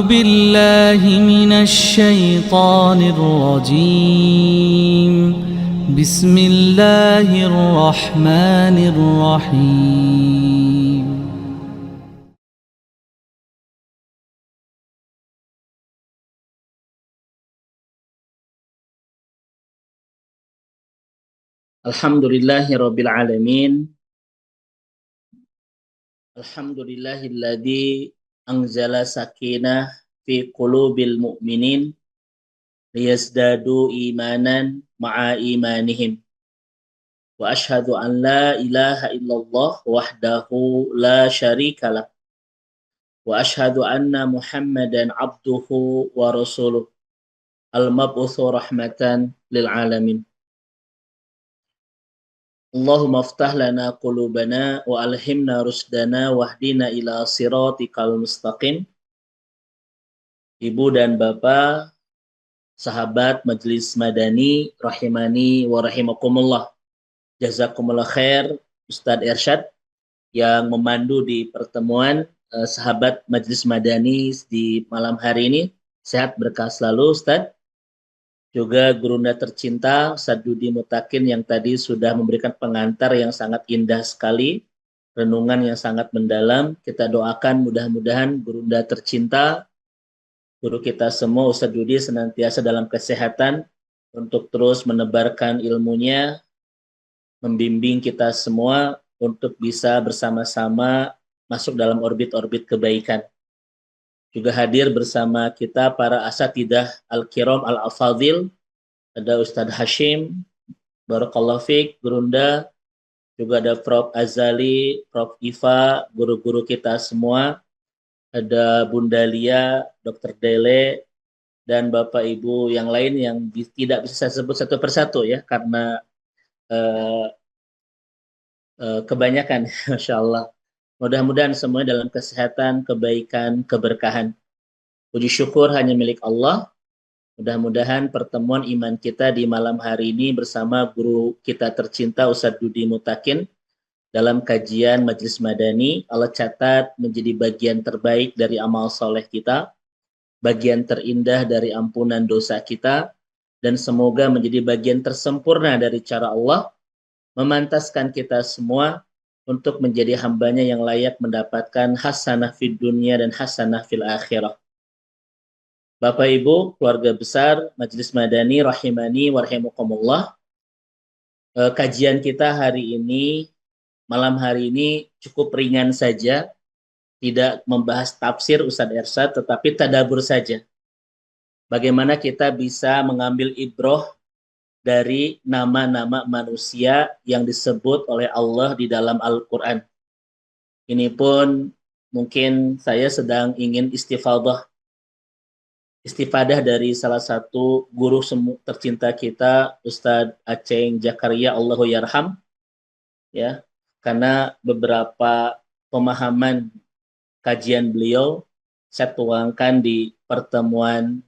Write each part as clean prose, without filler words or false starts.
بالله من الشيطان الرجيم. بسم الله الرحمن الرحيم. Alhamdulillahirabbil alamin. Alhamdulillahilladzi anzala sakinah fi qulubil mu'minin liyazdadu imanan ma'a imanihim. Wa ashhadu an la ilaha illallah wahdahu la syarikalah. Wa ashhadu anna Muhammadan abduhu wa rasuluh al-mab'utsu rahmatan lil alamin. Allahumma aftah lana qulubana wa alhimna rusdana wahdina ila siratikal mustaqim. Ibu dan Bapak, sahabat Majelis Madani, rahimani wa rahimakumullah. Jazakumullah khair Ustadz Irsyad yang memandu di pertemuan sahabat Majelis Madani di malam hari ini. Sehat berkah selalu Ustadz. Juga gurunda tercinta Ustadz Dudi Mutakin yang tadi sudah memberikan pengantar yang sangat indah sekali, renungan yang sangat mendalam. Kita doakan mudah-mudahan gurunda tercinta, guru kita semua Ustadz Dudi senantiasa dalam kesehatan untuk terus menebarkan ilmunya, membimbing kita semua untuk bisa bersama-sama masuk dalam orbit-orbit kebaikan. Juga hadir bersama kita para asatidah al-kiram al-afadhil, ada Ustadz Hashim, Barakallahu Fik, Gurunda, juga ada Prof. Azali, Prof. Iva, guru-guru kita semua, ada Bunda Lia, Dr. Dele, dan Bapak Ibu yang lain yang tidak bisa saya sebut satu persatu ya, karena kebanyakan, Masya Allah. Mudah-mudahan semuanya dalam kesehatan, kebaikan, keberkahan. Puji syukur hanya milik Allah. Mudah-mudahan pertemuan iman kita di malam hari ini bersama guru kita tercinta Ustadz Dudi Mutakin dalam kajian Majelis Madani, Allah catat menjadi bagian terbaik dari amal soleh kita, bagian terindah dari ampunan dosa kita, dan semoga menjadi bagian tersempurna dari cara Allah memantaskan kita semua untuk menjadi hambanya yang layak mendapatkan hasanah fid dunya dan hasanah fil akhirah. Bapak Ibu, keluarga besar Majelis Madani, rahimani wa rahimakumullah. Kajian kita hari ini, malam hari ini cukup ringan saja, tidak membahas tafsir Ustadz Irsyad, tetapi tadabbur saja. Bagaimana kita bisa mengambil ibroh dari nama-nama manusia yang disebut oleh Allah di dalam Al-Quran. Ini pun mungkin saya sedang ingin istifadah dari salah satu guru tercinta kita, Ustadz Aceng Jakaria, Allahu Yarham, ya, karena beberapa pemahaman kajian beliau saya tuangkan di pertemuan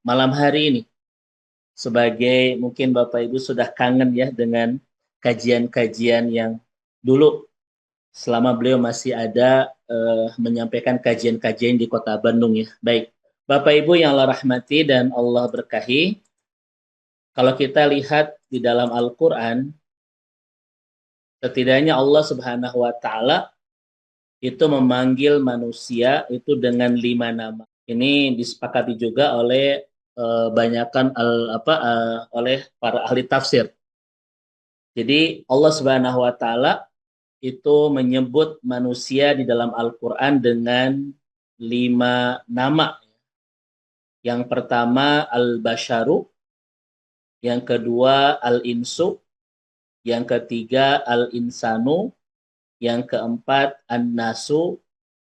malam hari ini. Sebagai mungkin Bapak Ibu sudah kangen ya dengan kajian-kajian yang dulu selama beliau masih ada menyampaikan kajian-kajian di Kota Bandung ya. Baik, Bapak Ibu yang Allah rahmati dan Allah berkahi, kalau kita lihat di dalam Al-Quran, setidaknya Allah Subhanahu wa Ta'ala itu memanggil manusia itu dengan 5 nama. Ini disepakati juga oleh banyakkan oleh para ahli tafsir. Jadi Allah Subhanahu wa Ta'ala itu menyebut manusia di dalam Al-Quran dengan 5 nama. Yang pertama Al-Basharu, yang kedua Al-Insu, yang ketiga Al-Insanu, yang keempat An-Nasu,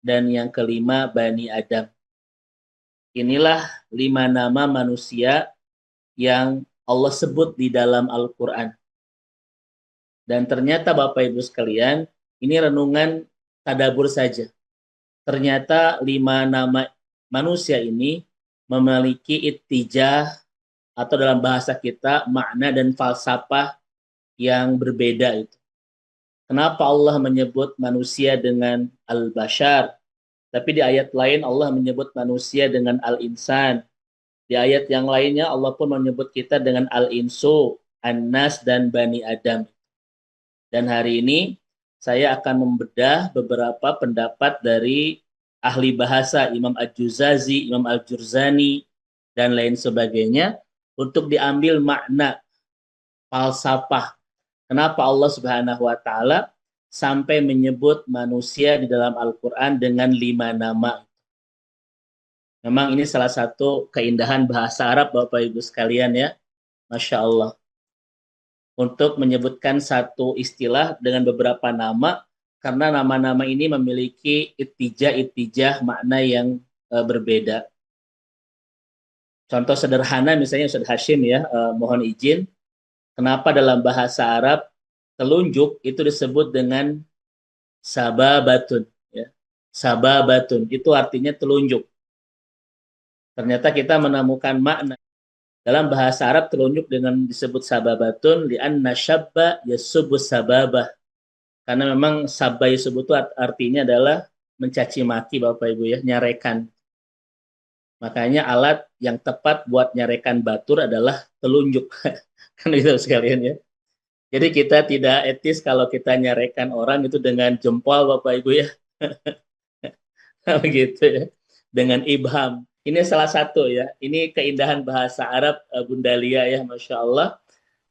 dan yang kelima Bani Adam. Inilah 5 nama manusia yang Allah sebut di dalam Al-Quran. Dan ternyata Bapak Ibu sekalian, ini renungan tadabbur saja. Ternyata 5 nama manusia ini memiliki ittijah atau dalam bahasa kita makna dan falsafah yang berbeda itu. Kenapa Allah menyebut manusia dengan al-bashar? Tapi di ayat lain Allah menyebut manusia dengan al-insan. Di ayat yang lainnya Allah pun menyebut kita dengan al-insu, an-nas, dan bani Adam. Dan hari ini saya akan membedah beberapa pendapat dari ahli bahasa Imam Al-Juzazi, Imam Al-Jurzani, dan lain sebagainya untuk diambil makna falsafah. Kenapa Allah Subhanahu wa taala sampai menyebut manusia di dalam Al-Qur'an dengan 5 nama. Memang ini salah satu keindahan bahasa Arab Bapak Ibu sekalian ya. Masya Allah. Untuk menyebutkan satu istilah dengan beberapa nama, karena nama-nama ini memiliki ittijah makna yang berbeda. Contoh sederhana misalnya Ustaz Hashim ya, mohon izin. Kenapa dalam bahasa Arab telunjuk itu disebut dengan sababatun ya. Sababatun itu artinya telunjuk. Ternyata kita menemukan makna dalam bahasa Arab telunjuk dengan disebut sababatun li'anna syabba yasubus sababah. Karena memang sabba yasubut itu artinya adalah mencaci maki Bapak Ibu ya, nyarekan. Makanya alat yang tepat buat nyarekan batur adalah telunjuk. Kan itu sekalian ya. Jadi kita tidak etis kalau kita nyarekan orang itu dengan jempol Bapak Ibu ya. Begitu ya. Dengan ibham. Ini salah satu ya. Ini keindahan bahasa Arab Bunda Lia ya, Masya Allah.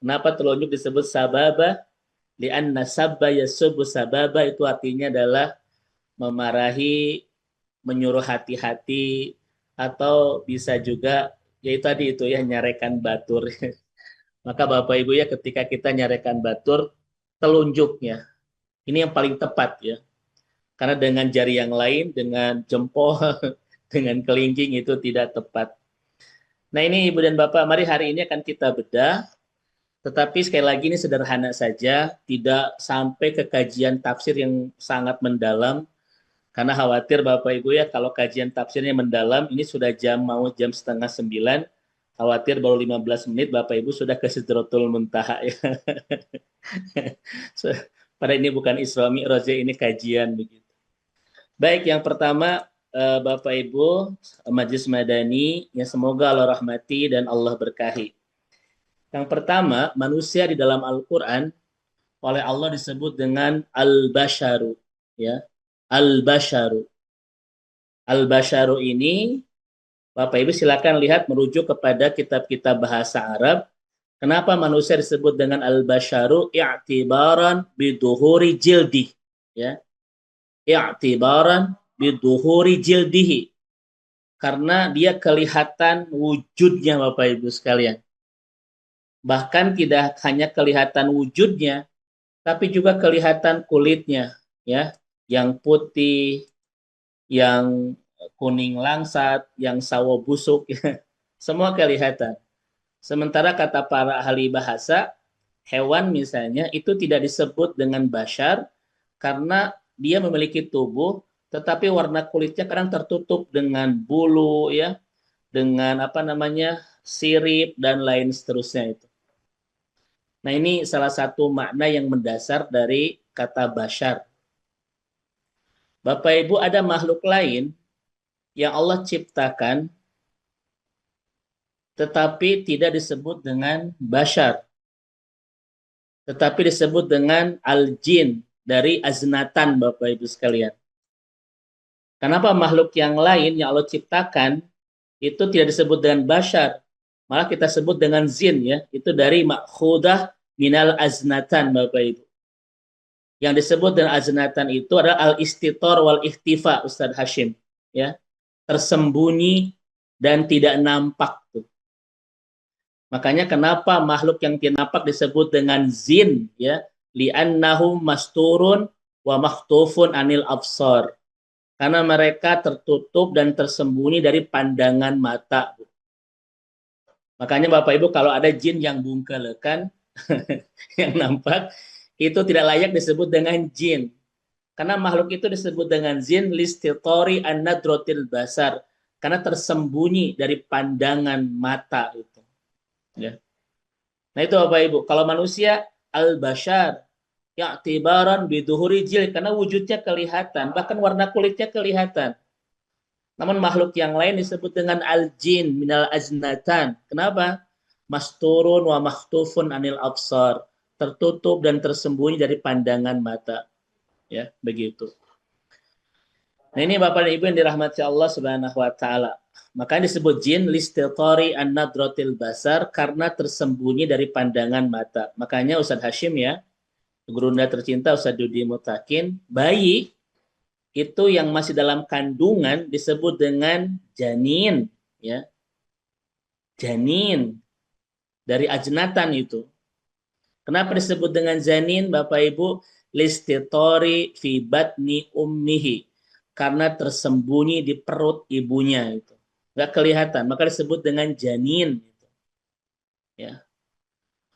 Kenapa telunjuk disebut sababa? Li'anna sabba yasubu sababa itu artinya adalah memarahi, menyuruh hati-hati, atau bisa juga ya tadi itu ya nyarekan batur. Maka Bapak Ibu ya ketika kita nyarekan batur, telunjuknya. Ini yang paling tepat ya. Karena dengan jari yang lain, dengan jempol, dengan kelingking itu tidak tepat. Nah ini Ibu dan Bapak, mari hari ini akan kita bedah. Tetapi sekali lagi ini sederhana saja, tidak sampai ke kajian tafsir yang sangat mendalam. Karena khawatir Bapak Ibu ya, kalau kajian tafsirnya mendalam, ini sudah mau jam setengah 9, khawatir baru 15 menit Bapak Ibu sudah ke Sidratul Muntaha ya. Pada ini bukan Isra Mi'raj, ini kajian begitu. Baik, yang pertama Bapak Ibu, Majelis Madani, yang semoga Allah rahmati dan Allah berkahi. Yang pertama, manusia di dalam Al-Quran oleh Allah disebut dengan Al-Basharu. Ya. Al-Basharu. Al-Basharu ini, Bapak Ibu silakan lihat merujuk kepada kitab-kitab bahasa Arab. Kenapa manusia disebut dengan Al-Basharu? I'tibaran biduhuri jildi. Ya. I'tibaran biduhuri jildihi. Karena dia kelihatan wujudnya Bapak Ibu sekalian. Bahkan tidak hanya kelihatan wujudnya, tapi juga kelihatan kulitnya, ya, yang putih, yang kuning langsat, yang sawo busuk, ya. Semua kelihatan. Sementara kata para ahli bahasa, hewan misalnya itu tidak disebut dengan bashar karena dia memiliki tubuh, tetapi warna kulitnya kadang tertutup dengan bulu, ya, dengan sirip dan lain seterusnya itu. Nah ini salah satu makna yang mendasar dari kata bashar. Bapak Ibu ada makhluk lain yang Allah ciptakan tetapi tidak disebut dengan bashar. Tetapi disebut dengan al-jin dari aznatan Bapak Ibu sekalian. Kenapa makhluk yang lain yang Allah ciptakan itu tidak disebut dengan bashar? Malah kita sebut dengan zin ya. Itu dari makhudah minal aznatan Bapak Ibu. Yang disebut dengan aznatan itu adalah al-istitor wal ikhtifa Ustadz Hashim. Ya. Tersembunyi dan tidak nampak. Tuh. Makanya kenapa makhluk yang tidak nampak disebut dengan zin. Ya. Li'annahum masturun wa makhtufun anil absar. Karena mereka tertutup dan tersembunyi dari pandangan mata. Makanya Bapak Ibu kalau ada jin yang bungkelekan, yang nampak, itu tidak layak disebut dengan jin. Karena makhluk itu disebut dengan jin listitori an-nadrotil basar. Karena tersembunyi dari pandangan mata itu. Ya. Nah itu Bapak Ibu. Kalau manusia, al-bashar, ya'tibaran biduhuri jil. Karena wujudnya kelihatan. Bahkan warna kulitnya kelihatan. Namun makhluk yang lain disebut dengan al-jin minal aznatan. Kenapa? Masturun wa makhtufun anil absar. Tertutup dan tersembunyi dari pandangan mata. Ya, begitu. Nah, ini Bapak dan Ibu yang dirahmati Allah Subhanahu wa taala. Makanya disebut jin listitori an-nadratil basar karena tersembunyi dari pandangan mata. Makanya Ustadz Hashim ya, gurunda tercinta Ustadz Dudi Mutakin, bayi itu yang masih dalam kandungan disebut dengan janin, ya. Janin dari ajnatan itu. Kenapa disebut dengan janin, Bapak Ibu? Listitori fi batni ummihi. Karena tersembunyi di perut ibunya itu. Nggak kelihatan, maka disebut dengan janin. Ya.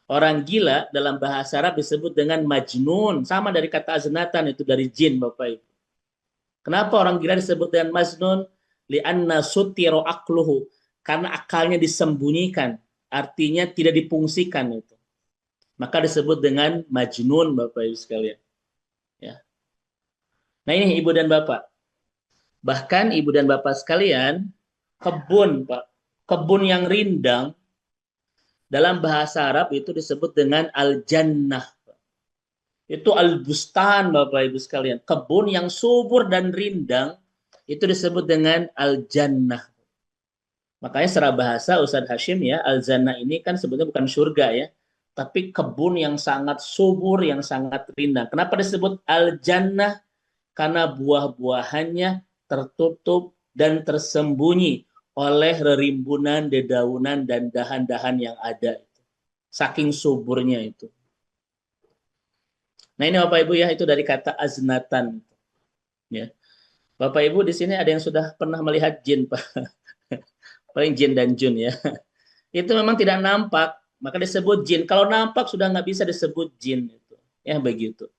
Orang gila dalam bahasa Arab disebut dengan majnun. Sama dari kata aznatan, itu dari jin, Bapak Ibu. Kenapa orang gila disebut dengan majnun? Li'anna sutiro akluhu. Karena akalnya disembunyikan. Artinya tidak dipungsikan itu. Maka disebut dengan majnun, Bapak Ibu sekalian. Ya. Nah ini Ibu dan Bapak. Bahkan Ibu dan Bapak sekalian, kebun, Pak. Kebun yang rindang, dalam bahasa Arab itu disebut dengan al-jannah. Itu al-bustan, Bapak Ibu sekalian. Kebun yang subur dan rindang, itu disebut dengan al-jannah. Makanya secara bahasa Ustadz Hashim ya, al-jannah ini kan sebetulnya bukan surga ya, tapi kebun yang sangat subur, yang sangat rindang. Kenapa disebut al-jannah? Karena buah-buahannya tertutup dan tersembunyi oleh rerimbunan dedaunan dan dahan-dahan yang ada. Saking suburnya itu. Nah ini Bapak Ibu ya, itu dari kata aznatan. Ya. Bapak Ibu di sini ada yang sudah pernah melihat jin, Pak. Paling jin dan jun ya. Itu memang tidak nampak, maka disebut jin. Kalau nampak sudah nggak bisa disebut jin. Itu. Ya begitu.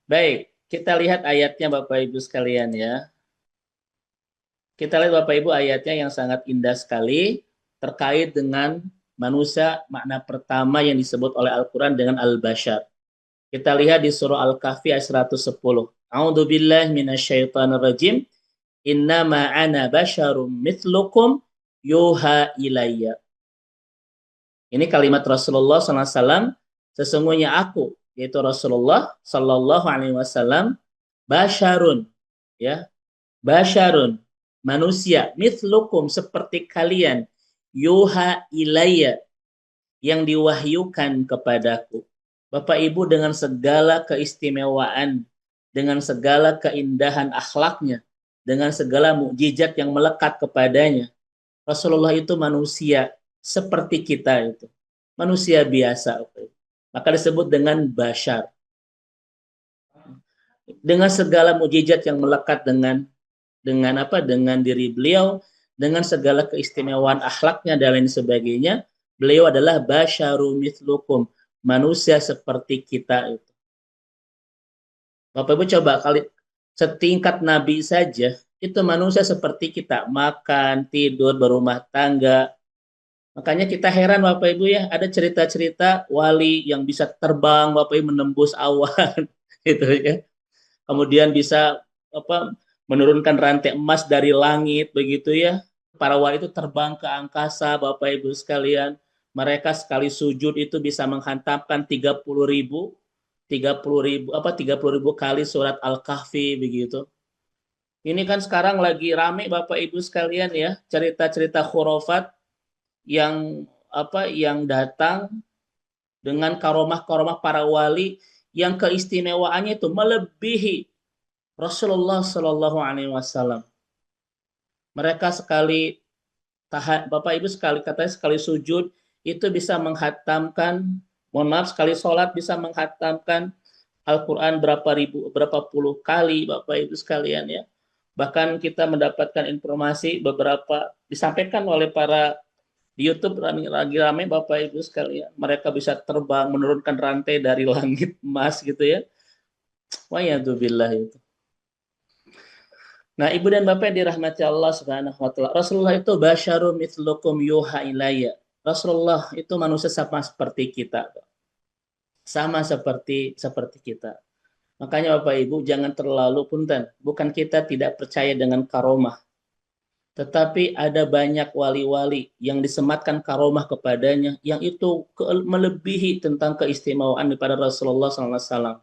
Baik, kita lihat ayatnya Bapak Ibu sekalian ya. Kita lihat Bapak Ibu ayatnya yang sangat indah sekali terkait dengan manusia, makna pertama yang disebut oleh Al-Quran dengan al-bashar. Kita lihat di surah Al-Kahfi ayat 110. A'udzubillahi minasyaitonirrajim. Innama ana basyarum mithlukum yuha ilayya. Ini kalimat Rasulullah SAW. Sesungguhnya aku, yaitu Rasulullah SAW, basyarun, ya, basyarun, manusia, mithlukum, seperti kalian, yuha ilayya, yang diwahyukan kepadaku. Bapak Ibu dengan segala keistimewaan, dengan segala keindahan akhlaknya, dengan segala mukjizat yang melekat kepadanya, Rasulullah itu manusia seperti kita itu. Manusia biasa. Maka disebut dengan bashar. Dengan segala mukjizat yang melekat dengan apa? Dengan diri beliau, dengan segala keistimewaan akhlaknya dan lain sebagainya, beliau adalah basyaru mithlukum, manusia seperti kita itu. Bapak Ibu coba kali setingkat nabi saja itu manusia seperti kita, makan, tidur, berumah tangga. Makanya kita heran Bapak Ibu ya, ada cerita-cerita wali yang bisa terbang Bapak Ibu menembus awan gitu ya. Kemudian bisa apa menurunkan rantai emas dari langit begitu ya. Para wali itu terbang ke angkasa Bapak Ibu sekalian. Mereka sekali sujud itu bisa menghantamkan 30.000 kali surat Al-Kahfi begitu. Ini kan sekarang lagi rame Bapak Ibu sekalian ya, cerita-cerita khurafat yang yang datang dengan karomah-karomah para wali yang keistimewaannya itu melebihi Rasulullah Shallallahu Alaihi Wasallam. Mereka sekali Bapak Ibu katanya sekali sujud itu bisa menghatamkan, mohon maaf, sekali sholat bisa menghatamkan Al-Quran berapa puluh kali Bapak Ibu sekalian ya. Bahkan kita mendapatkan informasi beberapa disampaikan oleh para di YouTube lagi ramai Bapak Ibu sekalian. Mereka bisa terbang menurunkan rantai dari langit emas gitu ya. Wa yadzubillah itu. Nah, Ibu dan Bapak yang dirahmati Allah Subhanahu wa taala. Rasulullah itu basyarum mithlukum yuha ilayya. Rasulullah itu manusia sama seperti kita. Sama seperti kita. Makanya Bapak Ibu jangan terlalu punten. Bukan kita tidak percaya dengan karomah. Tetapi ada banyak wali-wali yang disematkan karomah kepadanya yang itu melebihi tentang keistimewaan daripada Rasulullah SAW.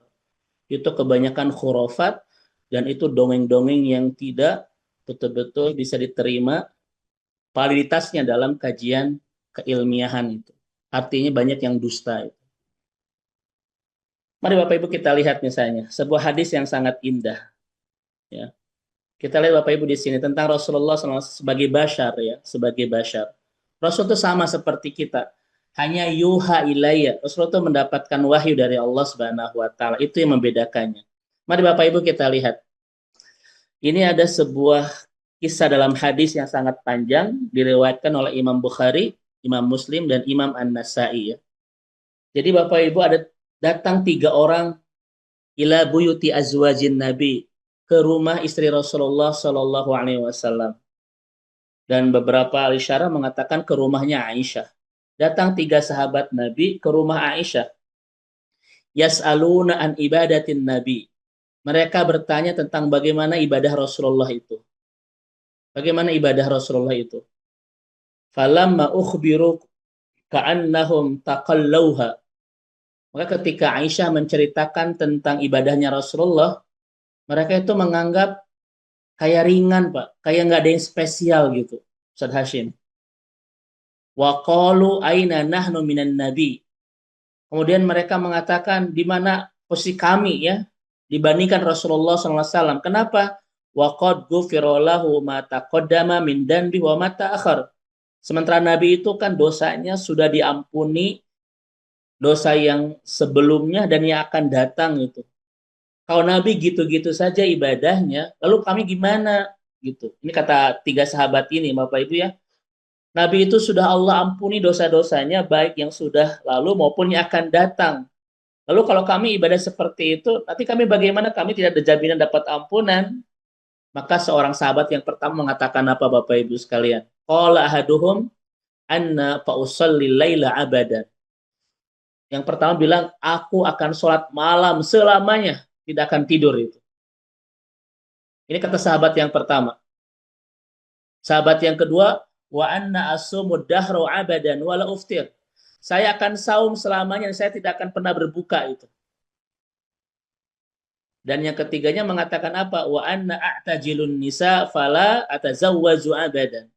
Itu kebanyakan khurafat dan itu dongeng-dongeng yang tidak betul-betul bisa diterima validitasnya dalam kajian keilmiahan itu. Artinya banyak yang dusta itu. Mari Bapak Ibu kita lihat misalnya sebuah hadis yang sangat indah. Ya. Kita lihat Bapak Ibu di sini tentang Rasulullah SAW sebagai bashar ya, sebagai bashar. Rasul itu sama seperti kita. Hanya yuha ilayya. Rasul itu mendapatkan wahyu dari Allah Subhanahu wa taala. Itu yang membedakannya. Mari Bapak Ibu kita lihat. Ini ada sebuah kisah dalam hadis yang sangat panjang diriwayatkan oleh Imam Bukhari, Imam Muslim dan Imam An-Nasa'i ya. Jadi Bapak Ibu ada datang 3 orang ila buyuti azwajin Nabi ke rumah istri Rasulullah Shallallahu Alaihi Wasallam dan beberapa ahli syarah mengatakan ke rumahnya Aisyah. Datang 3 sahabat Nabi ke rumah Aisyah. Yas'aluna an ibadatin Nabi. Mereka bertanya tentang bagaimana ibadah Rasulullah itu. Bagaimana ibadah Rasulullah itu? Falamma ukhbiru ka'annahum taqallauha. Maka ketika Aisyah menceritakan tentang ibadahnya Rasulullah, mereka itu menganggap kayak ringan, Pak. Kayak nggak ada yang spesial gitu, Ustaz Hashim. Wa qalu aina nahnu minan nabi. Kemudian mereka mengatakan di mana posisi kami ya dibandingkan Rasulullah SAW. Kenapa? Wa qad ghufira lahu ma taqaddama min danbi wa ma ta'akhir. Sementara Nabi itu kan dosanya sudah diampuni, dosa yang sebelumnya dan yang akan datang itu. Kalau Nabi gitu-gitu saja ibadahnya, lalu kami gimana? Gitu. Ini kata 3 sahabat ini, Bapak Ibu ya. Nabi itu sudah Allah ampuni dosa-dosanya, baik yang sudah lalu maupun yang akan datang. Lalu kalau kami ibadah seperti itu, nanti kami bagaimana? Kami tidak ada jaminan dapat ampunan. Maka seorang sahabat yang pertama mengatakan apa Bapak Ibu sekalian? Qala ahaduhum anna fa usalli laila abadan. Yang pertama bilang, aku akan sholat malam selamanya, tidak akan tidur itu. Ini kata sahabat yang pertama. Sahabat yang kedua, wa anna asumud dahra abadan wala uftir. Saya akan saum selamanya dan saya tidak akan pernah berbuka itu. Dan yang ketiganya mengatakan apa? Wa anna a'tajilun nisa fala atazawwaju abadan.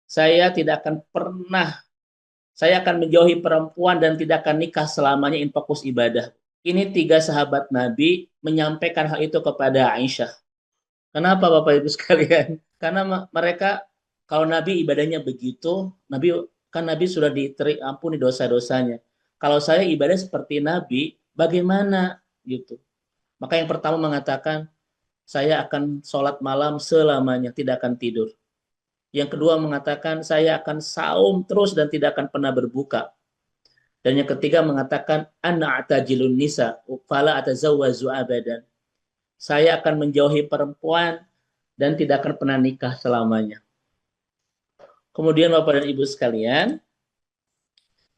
Saya tidak akan pernah, saya akan menjauhi perempuan dan tidak akan nikah selamanya in fokus ibadah. Ini 3 sahabat Nabi menyampaikan hal itu kepada Aisyah. Kenapa Bapak Ibu sekalian? Karena mereka kalau Nabi ibadahnya begitu, Nabi sudah diampuni dosa-dosanya. Kalau saya ibadah seperti Nabi, bagaimana gitu? Maka yang pertama mengatakan, saya akan sholat malam selamanya, tidak akan tidur. Yang kedua mengatakan, saya akan saum terus dan tidak akan pernah berbuka. Dan yang ketiga mengatakan, ana atajilun nisa, fala atazawwazu abadan. Saya akan menjauhi perempuan dan tidak akan pernah nikah selamanya. Kemudian Bapak dan Ibu sekalian,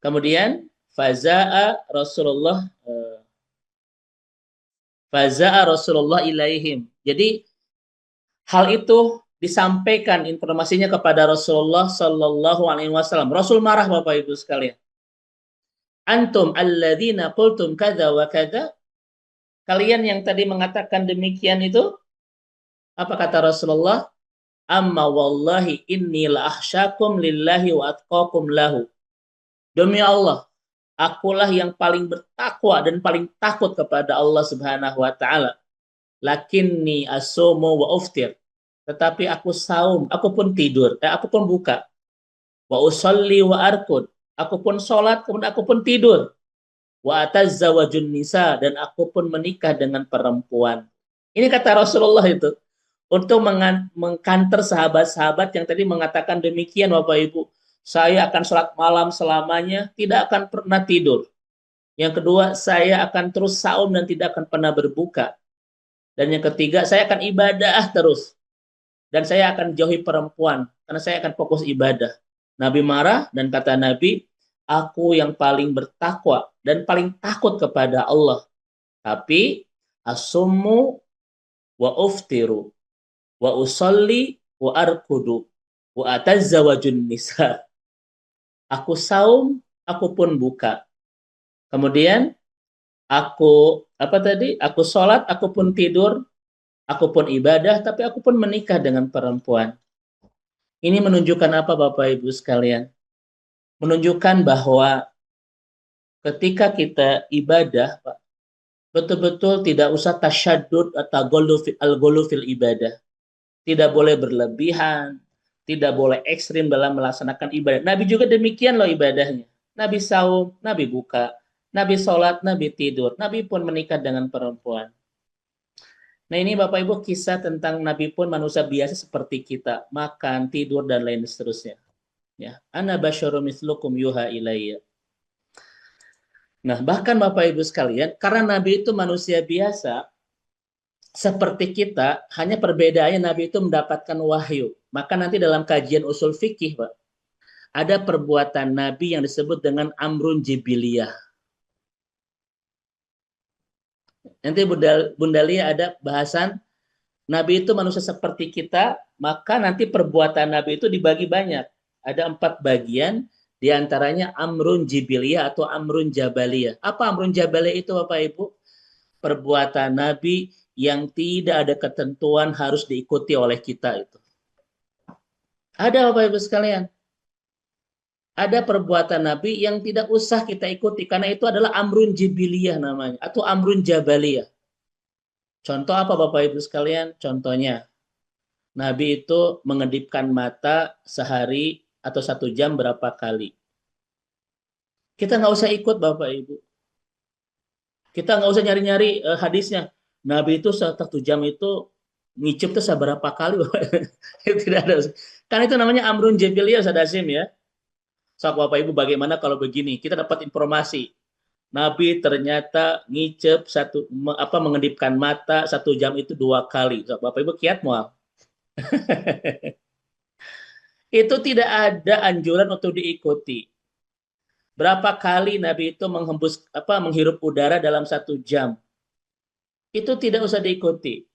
kemudian faza'a Rasulullah ilaihim. Jadi hal itu disampaikan informasinya kepada Rasulullah Sallallahu Alaihi Wasallam. Rasul marah Bapak Ibu sekalian. Antum alladzina qultum kadza wa kadza. Kalian yang tadi mengatakan demikian itu, apa kata Rasulullah? Amma wallahi inni la ahsyakum lillahi wa atqakum lahu. Demi Allah, akulah yang paling bertakwa dan paling takut kepada Allah Subhanahu wa taala. Lakinni asumu wa uftir. Tetapi aku saum, aku pun tidur, aku pun buka. Wa usalli wa arkud. Aku pun sholat, kemudian aku pun tidur. Wa atazawajun nisa, dan aku pun menikah dengan perempuan. Ini kata Rasulullah itu untuk mengkanter sahabat-sahabat yang tadi mengatakan demikian Bapak Ibu. Saya akan sholat malam selamanya, tidak akan pernah tidur. Yang kedua, saya akan terus saum dan tidak akan pernah berbuka. Dan yang ketiga, saya akan ibadah terus. Dan saya akan jauhi perempuan, karena saya akan fokus ibadah. Nabi marah dan kata Nabi, aku yang paling bertakwa dan paling takut kepada Allah. Tapi asummu wa uftiru wa usalli wa arkudu Wa atazzawajun nisa. Aku saum, aku pun buka. Kemudian aku apa tadi? Aku sholat, aku pun tidur, aku pun ibadah, tapi aku pun menikah dengan perempuan. Ini menunjukkan apa Bapak Ibu sekalian? Menunjukkan bahwa ketika kita ibadah, Pak, betul-betul tidak usah tasyadud atau al-ghulu fil ibadah. Tidak boleh berlebihan, tidak boleh ekstrim dalam melaksanakan ibadah. Nabi juga demikian loh ibadahnya. Nabi saum, Nabi buka, Nabi sholat, Nabi tidur, Nabi pun menikah dengan perempuan. Nah ini Bapak Ibu kisah tentang Nabi pun manusia biasa seperti kita, makan, tidur dan lain seterusnya. Ya, ana basyarum mislukum yuha ilayya. Nah, bahkan Bapak Ibu sekalian, karena Nabi itu manusia biasa seperti kita, hanya perbedaannya Nabi itu mendapatkan wahyu. Maka nanti dalam kajian usul fikih, Pak, ada perbuatan Nabi yang disebut dengan amrun jibiliyah. Nanti Bunda Lia ada bahasan Nabi itu manusia seperti kita, maka nanti perbuatan Nabi itu dibagi banyak. Ada 4 bagian, diantaranya amrun jibiliyah atau amrun jabaliyah. Apa amrun jabaliyah itu Bapak Ibu? Perbuatan Nabi yang tidak ada ketentuan harus diikuti oleh kita itu. Ada Bapak Ibu sekalian. Ada perbuatan Nabi yang tidak usah kita ikuti karena itu adalah amrun jibiliyah namanya atau amrun jabaliyah. Contoh apa Bapak Ibu sekalian? Contohnya Nabi itu mengedipkan mata sehari atau 1 jam berapa kali. Kita nggak usah ikut Bapak Ibu. Kita nggak usah nyari-nyari hadisnya. Nabi itu 1 jam itu ngicip itu seberapa kali Bapak. Tidak ada. Kan itu namanya amrun jibiliyah Ustaz Hasyim ya. So Bapak Ibu bagaimana kalau begini? Kita dapat informasi. Nabi ternyata ngicep mengedipkan mata 1 jam itu 2 kali. So, Bapak Ibu kiat mual. Itu tidak ada anjuran untuk diikuti. Berapa kali Nabi itu menghirup udara dalam 1 jam? Itu tidak usah diikuti.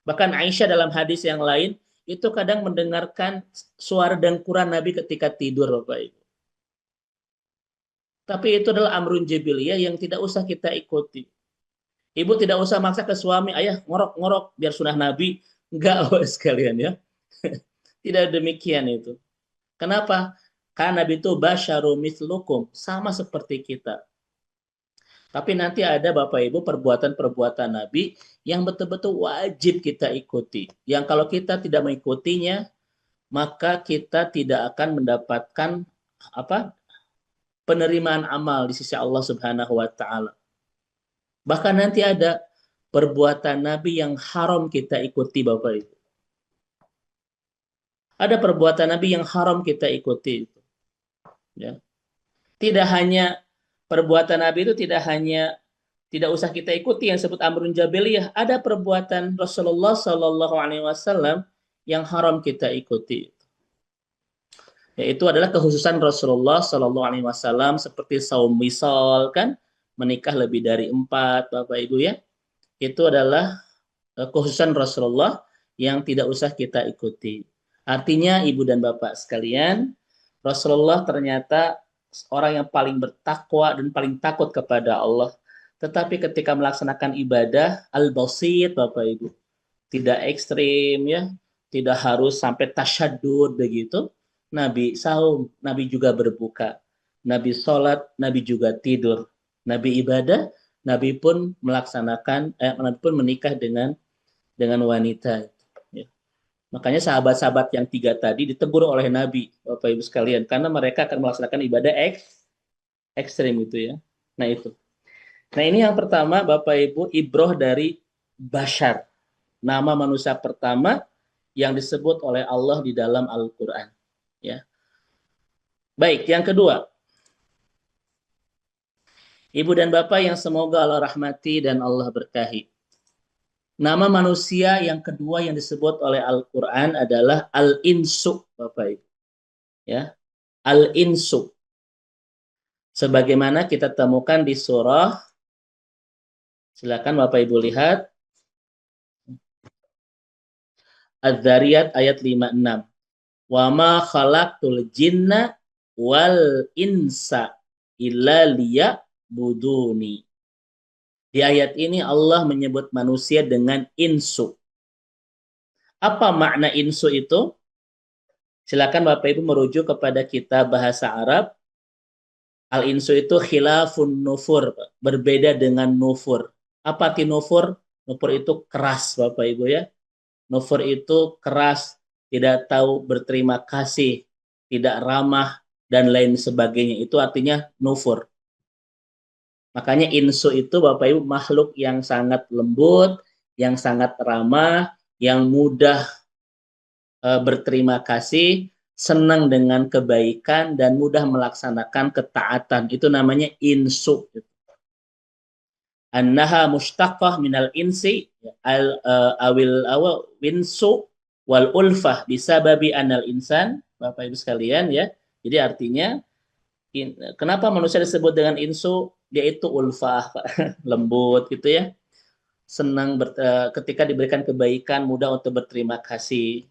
Bahkan Aisyah dalam hadis yang lain itu kadang mendengarkan suara dengkuran Nabi ketika tidur, Bapak Ibu. Tapi itu adalah amrun jibiliyah yang tidak usah kita ikuti. Ibu tidak usah maksa ke suami, ayah ngorok-ngorok biar sunnah Nabi. Enggak, sekalian ya. Tidak demikian itu. Kenapa? Karena Nabi itu basyaru mislukum, sama seperti kita. Tapi nanti ada Bapak Ibu perbuatan-perbuatan Nabi yang betul-betul wajib kita ikuti. Yang kalau kita tidak mengikutinya, maka kita tidak akan mendapatkan penerimaan amal di sisi Allah Subhanahu wa taala. Bahkan nanti ada perbuatan Nabi yang haram kita ikuti Bapak Ibu. Ada perbuatan Nabi yang haram kita ikuti. Ya. Tidak hanya perbuatan Nabi itu tidak usah kita ikuti yang disebut amrun jabiliyah. Ada perbuatan Rasulullah Shallallahu Alaihi Wasallam yang haram kita ikuti. Yaitu adalah kekhususan Rasulullah Shallallahu Alaihi Wasallam seperti saum wisal kan, menikah lebih dari 4 Bapak Ibu ya. Itu adalah kekhususan Rasulullah yang tidak usah kita ikuti. Artinya Ibu dan Bapak sekalian, Rasulullah ternyata orang yang paling bertakwa dan paling takut kepada Allah. Tetapi ketika melaksanakan ibadah al-basit Bapak Ibu, tidak ekstrim ya, tidak harus sampai tasyadud begitu. Nabi saum, Nabi juga berbuka. Nabi sholat, Nabi juga tidur. Nabi ibadah, Nabi pun Nabi pun menikah dengan wanita. Ya. Makanya sahabat-sahabat yang 3 tadi ditegur oleh Nabi, Bapak Ibu sekalian, karena mereka akan melaksanakan ibadah ekstrim itu ya. Nah itu. Nah ini yang pertama Bapak Ibu, ibroh dari Bashar, nama manusia pertama yang disebut oleh Allah di dalam Al-Quran. Ya. Baik, yang kedua, Ibu dan Bapak yang semoga Allah rahmati dan Allah berkahi. Nama manusia yang kedua yang disebut oleh Al-Quran adalah Al-Insu, Bapak Ibu. Ya, Al-Insu. Sebagaimana kita temukan di surah, silakan Bapak Ibu lihat, Az-Zariyat ayat 56. Wa ma khalaqtul jinna wal insa illa liya'buduni. Di ayat ini Allah menyebut manusia dengan insu. Apa makna insu itu? Silakan Bapak Ibu merujuk kepada kitab bahasa Arab. Al-insu itu khilafun nufur, berbeda dengan nufur. Apa arti nufur? Nufur itu keras, Bapak Ibu ya. Nufur itu keras, tidak tahu berterima kasih, tidak ramah, dan lain sebagainya. Itu artinya nufur. Makanya insu itu Bapak Ibu makhluk yang sangat lembut, yang sangat ramah, yang mudah berterima kasih, senang dengan kebaikan, dan mudah melaksanakan ketaatan. Itu namanya insu. Annaha mushtaqah minal insi awil winsu wal ulfah bisababi anal insan. Bapak Ibu sekalian ya. Jadi artinya kenapa manusia disebut dengan insu? Dia itu ulfah, lembut gitu ya. Senang ketika diberikan kebaikan, mudah untuk berterima kasih.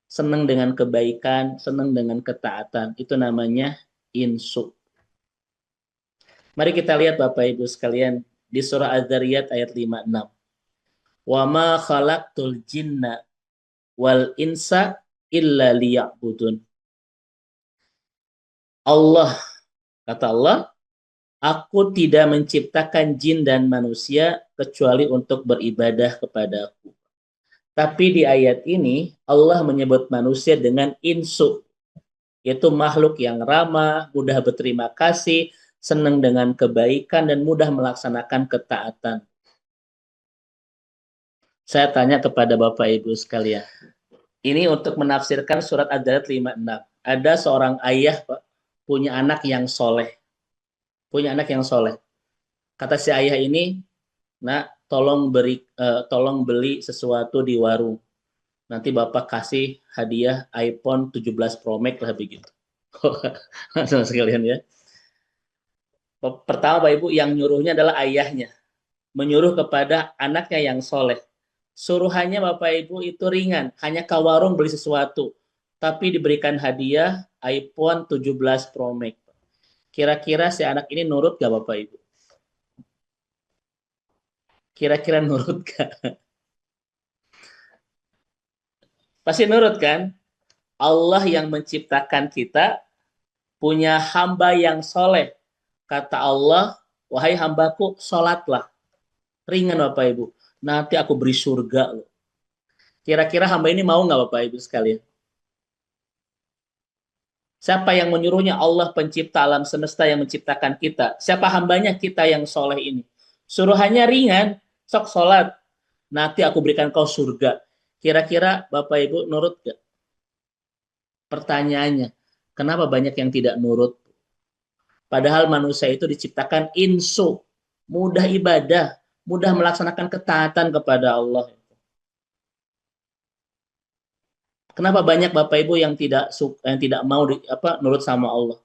Senang dengan kebaikan, senang dengan ketaatan. Itu namanya insu. Mari kita lihat Bapak Ibu sekalian di surah Az-Zariyat ayat 56. Wa ma khalaqtul jinna wal insa illa liya'budun. Allah, kata Allah, aku tidak menciptakan jin dan manusia kecuali untuk beribadah kepadaku. Tapi di ayat ini Allah menyebut manusia dengan insu, yaitu makhluk yang ramah, mudah berterima kasih, senang dengan kebaikan, dan mudah melaksanakan ketaatan. Saya tanya kepada Bapak Ibu sekalian, ini untuk menafsirkan surat Ad-Dariyat 56. Ada seorang ayah Pak, punya anak yang soleh. Punya anak yang soleh. Kata si ayah ini, nak tolong beli sesuatu di warung. Nanti Bapak kasih hadiah iPhone 17 Pro Max lah begitu. Sama sekalian ya. Pertama Bapak Ibu, yang nyuruhnya adalah ayahnya. Menyuruh kepada anaknya yang soleh. Suruhannya Bapak Ibu itu ringan, hanya ke warung beli sesuatu. Tapi diberikan hadiah iPhone 17 Pro Max. Kira-kira si anak ini nurut gak Bapak Ibu? Kira-kira nurut gak? Pasti nurut kan? Allah yang menciptakan kita punya hamba yang soleh. Kata Allah, wahai hambaku, sholatlah. Ringan Bapak Ibu. Nanti aku beri surga loh. Kira-kira hamba ini mau nggak Bapak Ibu sekalian? Siapa yang menyuruhnya? Allah pencipta alam semesta yang menciptakan kita. Siapa hambanya? Kita yang soleh ini. Suruhannya ringan, sok sholat. Nanti aku berikan kau surga. Kira-kira Bapak Ibu nurut gak? Pertanyaannya, kenapa banyak yang tidak nurut? Padahal manusia itu diciptakan insu, mudah ibadah, mudah melaksanakan ketaatan kepada Allah. Kenapa banyak Bapak Ibu yang tidak mau nurut sama Allah?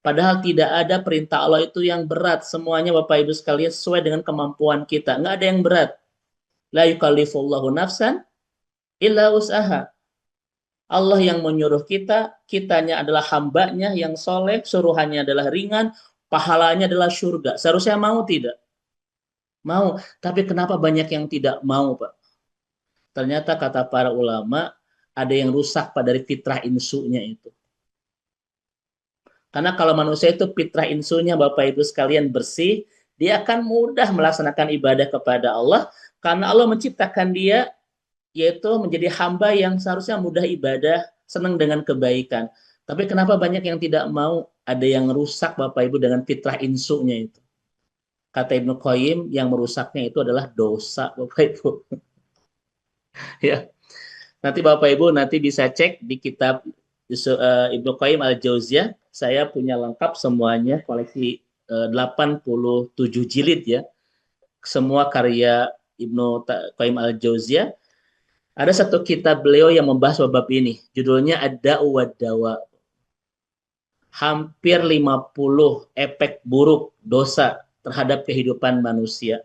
Padahal tidak ada perintah Allah itu yang berat. Semuanya Bapak Ibu sekalian sesuai dengan kemampuan kita. Nggak ada yang berat. La yukallifullahu nafsan illa usaha. Allah yang menyuruh kita, kitanya adalah hambanya yang soleh, suruhannya adalah ringan, pahalanya adalah surga. Seharusnya mau tidak? Mau. Tapi kenapa banyak yang tidak mau, Pak? Ternyata kata para ulama, ada yang rusak pada dari fitrah insunya itu. Karena kalau manusia itu fitrah insunya Bapak Ibu sekalian bersih, dia akan mudah melaksanakan ibadah kepada Allah karena Allah menciptakan dia yaitu menjadi hamba yang seharusnya mudah ibadah, senang dengan kebaikan. Tapi kenapa banyak yang tidak mau? Ada yang rusak Bapak Ibu dengan fitrah insunya itu. Kata Ibnu Qayyim, yang merusaknya itu adalah dosa Bapak Ibu. Ya. Nanti Bapak Ibu nanti bisa cek di kitab Ibnu Qayyim Al-Jauziyah. Saya punya lengkap semuanya, koleksi 87 jilid ya. Semua karya Ibnu Qayyim Al-Jauziyah. Ada satu kitab beliau yang membahas bab ini. Judulnya Ad-Da'u wad-Dawa. Hampir 50 efek buruk dosa terhadap kehidupan manusia.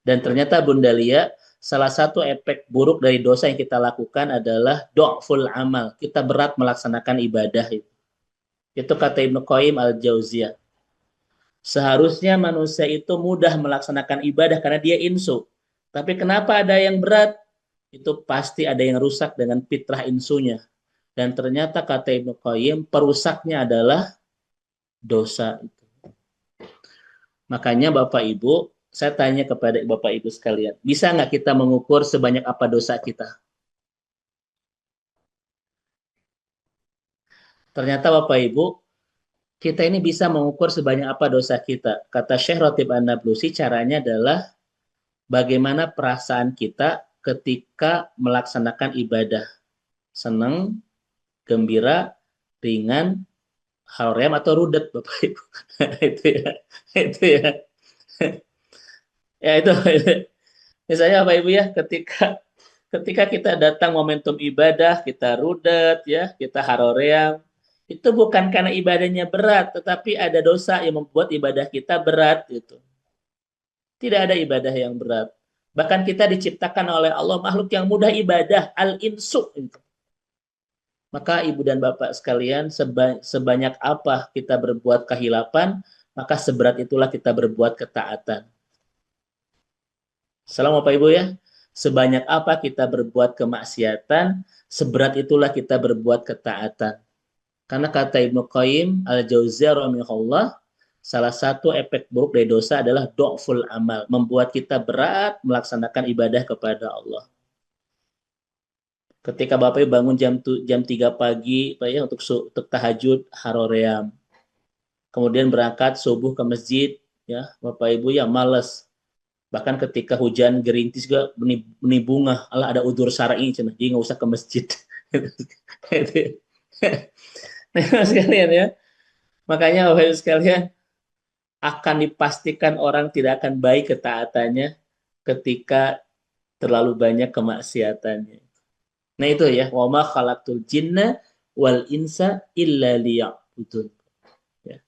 Dan ternyata Bunda Lia, salah satu efek buruk dari dosa yang kita lakukan adalah do'ful amal. Kita berat melaksanakan ibadah itu. Itu kata Ibnu Qayyim al-Jauziyah. Seharusnya manusia itu mudah melaksanakan ibadah karena dia insu. Tapi kenapa ada yang berat? Itu pasti ada yang rusak dengan fitrah insunya. Dan ternyata kata Ibnu Qayyim, perusaknya adalah dosa itu. Makanya Bapak Ibu, saya tanya kepada Bapak Ibu sekalian, bisa nggak kita mengukur sebanyak apa dosa kita? Ternyata Bapak Ibu, kita ini bisa mengukur sebanyak apa dosa kita. Kata Syekh Ratib An-Nablusi, caranya adalah bagaimana perasaan kita ketika melaksanakan ibadah. Senang, gembira, ringan, haram atau rudet, Bapak Ibu. Itu ya. Itu ya. Ya itu. Misalnya Bapak Ibu ya, ketika kita datang momentum ibadah, kita rudet ya, kita haroream, itu bukan karena ibadahnya berat, tetapi ada dosa yang membuat ibadah kita berat gitu. Tidak ada ibadah yang berat. Bahkan kita diciptakan oleh Allah makhluk yang mudah ibadah, al-insu. Maka ibu dan bapak sekalian, sebanyak apa kita berbuat kehilapan, maka seberat itulah kita berbuat ketaatan. Salam Bapak Ibu ya. Sebanyak apa kita berbuat kemaksiatan, seberat itulah kita berbuat ketaatan. Karena kata Ibnu Qayyim al-Jauziyah rahimahullah, salah satu efek buruk dari dosa adalah do'ful amal, membuat kita berat melaksanakan ibadah kepada Allah. Ketika Bapak Ibu bangun jam 3 pagi Pak ya, untuk tahajud haroream. Kemudian berangkat subuh ke masjid ya, Bapak Ibu ya malas. Bahkan ketika hujan gerintis juga benih bunga, Allah ada udzur syar'i cenah, jadi nggak usah ke masjid. Nah, sekalian ya. Makanya Bapak Ibu sekalian, akan dipastikan orang tidak akan baik ketaatannya ketika terlalu banyak kemaksiatannya. Nah itu ya, wa ma khalaqtul jinna wal insa illa liya'budun. Ya.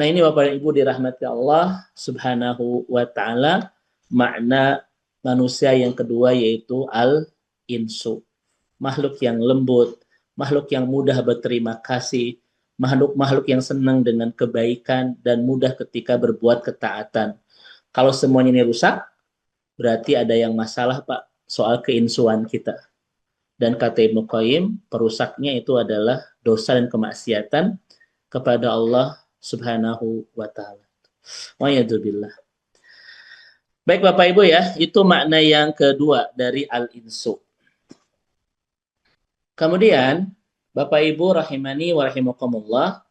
Nah ini Bapak dan Ibu dirahmati Allah Subhanahu wa taala, makna manusia yang kedua yaitu al-insu. Makhluk yang lembut, makhluk yang mudah berterima kasih, makhluk-makhluk yang senang dengan kebaikan dan mudah ketika berbuat ketaatan. Kalau semuanya ini rusak, berarti ada yang masalah Pak soal keinsuan kita. Dan kata Ibnu Qayyim, perusaknya itu adalah dosa dan kemaksiatan kepada Allah Subhanahu wa taala. Wa yadzubillah. Baik Bapak Ibu ya, itu makna yang kedua dari al-insu. Kemudian Bapak Ibu rahimani wa rahimakumullah,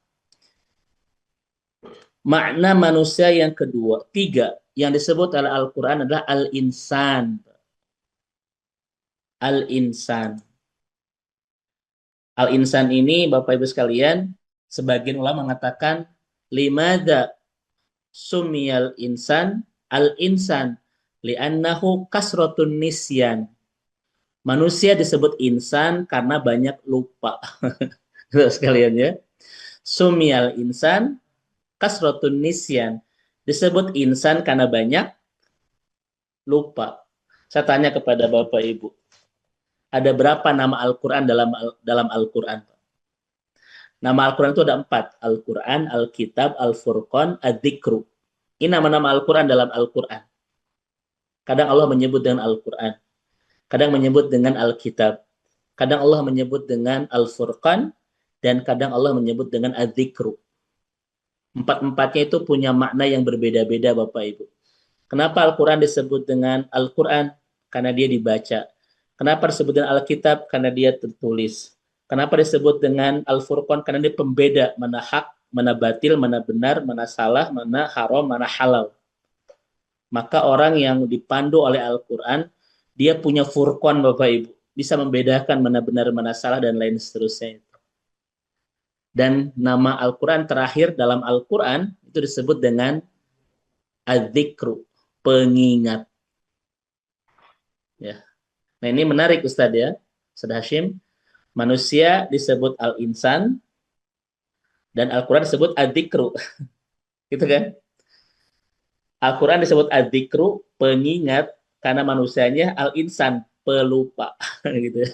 makna manusia yang kedua, tiga, yang disebut oleh Al-Quran adalah al-insan. Al-insan. Al-insan ini, Bapak Ibu sekalian, sebagian ulama mengatakan, limada sumiyal insan, al-insan, li'annahu kasrotun nisyan. Manusia disebut insan karena banyak lupa. Sekalian ya. Sumiyal insan, kasrotun nisyan. Disebut insan karena banyak lupa. Saya tanya kepada Bapak Ibu, ada berapa nama Al-Quran dalam Al-Quran? Nama Al-Quran itu ada 4. Al-Quran, Al-Kitab, Al-Furqan, Ad-Dzikru. Ini nama-nama Al-Quran dalam Al-Quran. Kadang Allah menyebut dengan Al-Quran. Kadang menyebut dengan Al-Kitab. Kadang Allah menyebut dengan Al-Furqan. Dan kadang Allah menyebut dengan Ad-Dzikru. Empat-empatnya itu punya makna yang berbeda-beda Bapak Ibu. Kenapa Al-Quran disebut dengan Al-Quran? Karena dia dibaca. Kenapa disebut dengan Alkitab? Karena dia tertulis. Kenapa disebut dengan Al-Furqan? Karena dia pembeda mana hak, mana batil, mana benar, mana salah, mana haram, mana halal. Maka orang yang dipandu oleh Al-Quran, dia punya Furqan Bapak Ibu. Bisa membedakan mana benar, mana salah, dan lain seterusnya. Dan nama Al-Quran terakhir dalam Al-Quran itu disebut dengan Adzikru, pengingat. Ya. Nah ini menarik Ustadz ya, Ustadz Hashim. Manusia disebut al-insan dan Al-Quran disebut adzikru. Gitu kan? Al-Quran disebut adzikru, pengingat, karena manusianya al-insan, pelupa. Gitu.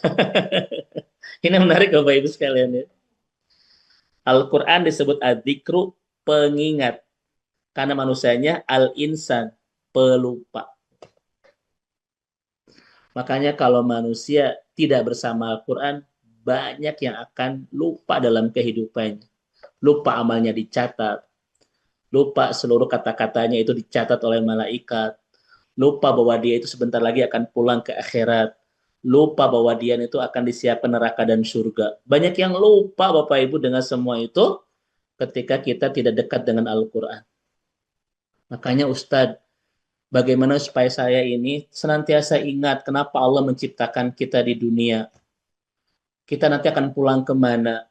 Ini menarik Bapak Ibu sekalian ya. Al-Quran disebut ad-dzikru, pengingat. Karena manusianya al-insan, pelupa. Makanya kalau manusia tidak bersama Al-Quran, banyak yang akan lupa dalam kehidupannya. Lupa amalnya dicatat. Lupa seluruh kata-katanya itu dicatat oleh malaikat. Lupa bahwa dia itu sebentar lagi akan pulang ke akhirat. Lupa bahwa dia itu akan disiapkan neraka dan surga. Banyak yang lupa Bapak Ibu dengan semua itu ketika kita tidak dekat dengan Al-Quran. Makanya Ustadz, bagaimana supaya saya ini senantiasa ingat kenapa Allah menciptakan kita di dunia. Kita nanti akan pulang kemana.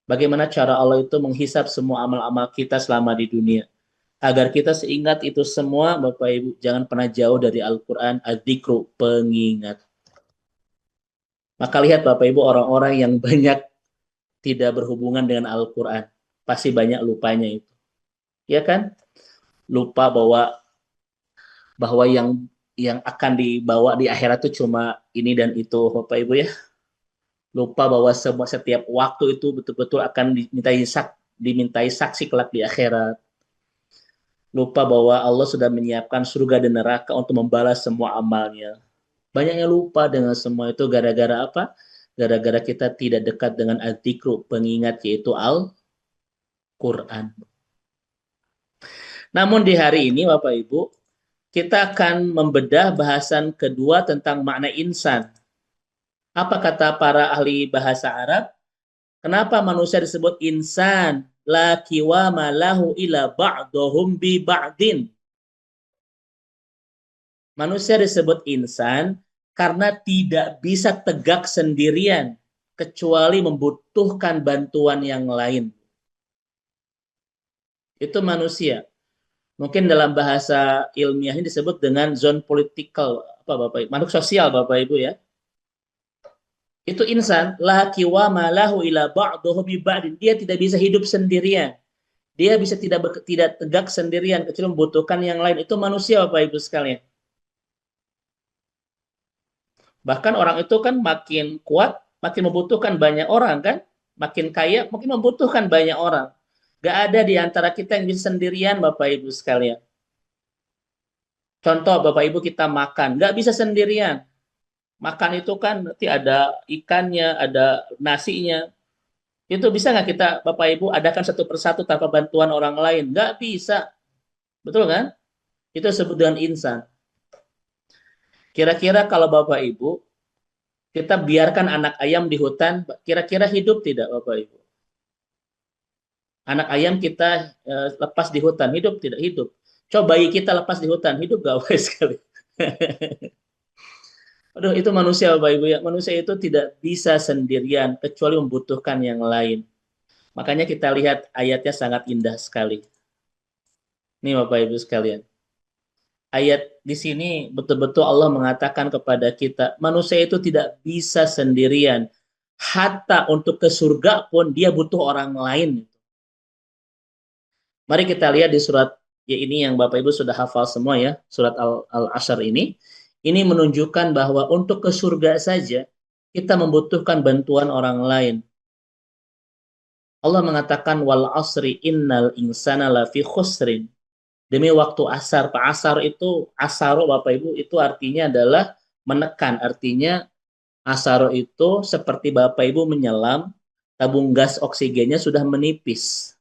Bagaimana cara Allah itu menghisap semua amal-amal kita selama di dunia. Agar kita seingat itu semua, Bapak Ibu, jangan pernah jauh dari Al-Quran, ad-dzikru, pengingat. Maka lihat Bapak Ibu, orang-orang yang banyak tidak berhubungan dengan Al-Quran. Pasti banyak lupanya itu. Ya kan? Lupa bahwa yang akan dibawa di akhirat itu cuma ini dan itu, Bapak Ibu ya. Lupa bahwa setiap waktu itu betul-betul akan dimintai saksi kelak di akhirat. Lupa bahwa Allah sudah menyiapkan surga dan neraka untuk membalas semua amalnya. Banyaknya lupa dengan semua itu gara-gara apa? Gara-gara kita tidak dekat dengan al-dzikru, pengingat, yaitu Al-Quran. Namun di hari ini Bapak Ibu, kita akan membedah bahasan kedua tentang makna insan. Apa kata para ahli bahasa Arab? Kenapa manusia disebut insan? La qiwama lahu ila ba'dohum bi ba'din. Manusia disebut insan karena tidak bisa tegak sendirian kecuali membutuhkan bantuan yang lain. Itu manusia. Mungkin dalam bahasa ilmiahnya disebut dengan zone political, apa Bapak Ibu? Makhluk sosial Bapak Ibu ya. Itu insan, la qiwama lahu ila ba'dahu bi ba'din. Dia tidak bisa hidup sendirian. Dia bisa tidak tegak sendirian kecuali membutuhkan yang lain. Itu manusia Bapak Ibu sekalian. Bahkan orang itu kan makin kuat, makin membutuhkan banyak orang kan. Makin kaya, makin membutuhkan banyak orang. Gak ada di antara kita yang bisa sendirian Bapak Ibu sekalian. Contoh Bapak Ibu kita makan, gak bisa sendirian. Makan itu kan nanti ada ikannya, ada nasinya. Itu bisa nggak kita Bapak Ibu adakan satu persatu tanpa bantuan orang lain? Nggak bisa. Betul kan? Itu disebut dengan insan. Kira-kira kalau Bapak Ibu, kita biarkan anak ayam di hutan, kira-kira hidup tidak Bapak Ibu? Anak ayam kita lepas di hutan, hidup tidak? Hidup. Coba bayi kita lepas di hutan, hidup gak Bapak sekali? Aduh, itu manusia Bapak Ibu ya. Manusia itu tidak bisa sendirian kecuali membutuhkan yang lain. Makanya kita lihat ayatnya sangat indah sekali. Ini Bapak Ibu sekalian. Ayat di sini betul-betul Allah mengatakan kepada kita, manusia itu tidak bisa sendirian. Hatta untuk ke surga pun dia butuh orang lain. Mari kita lihat di surat ya ini yang Bapak Ibu sudah hafal semua ya, surat Al-Asr ini. Ini menunjukkan bahwa untuk ke surga saja kita membutuhkan bantuan orang lain. Allah mengatakan wal asri innal insana lafi khusrin. Demi waktu asar. Pak asar itu, asaro Bapak Ibu, itu artinya adalah menekan. Artinya asaro itu seperti Bapak Ibu menyelam, tabung gas oksigennya sudah menipis.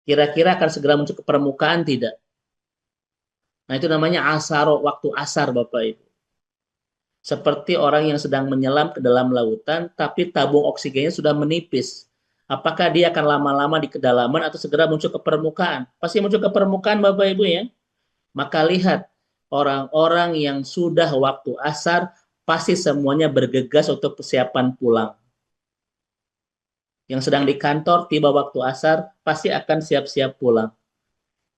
Kira-kira akan segera muncul ke permukaan tidak? Nah itu namanya asaro, waktu asar Bapak Ibu. Seperti orang yang sedang menyelam ke dalam lautan, tapi tabung oksigennya sudah menipis. Apakah dia akan lama-lama di kedalaman atau segera muncul ke permukaan? Pasti muncul ke permukaan Bapak Ibu ya. Maka lihat, orang-orang yang sudah waktu asar, pasti semuanya bergegas untuk persiapan pulang. Yang sedang di kantor, tiba waktu asar, pasti akan siap-siap pulang.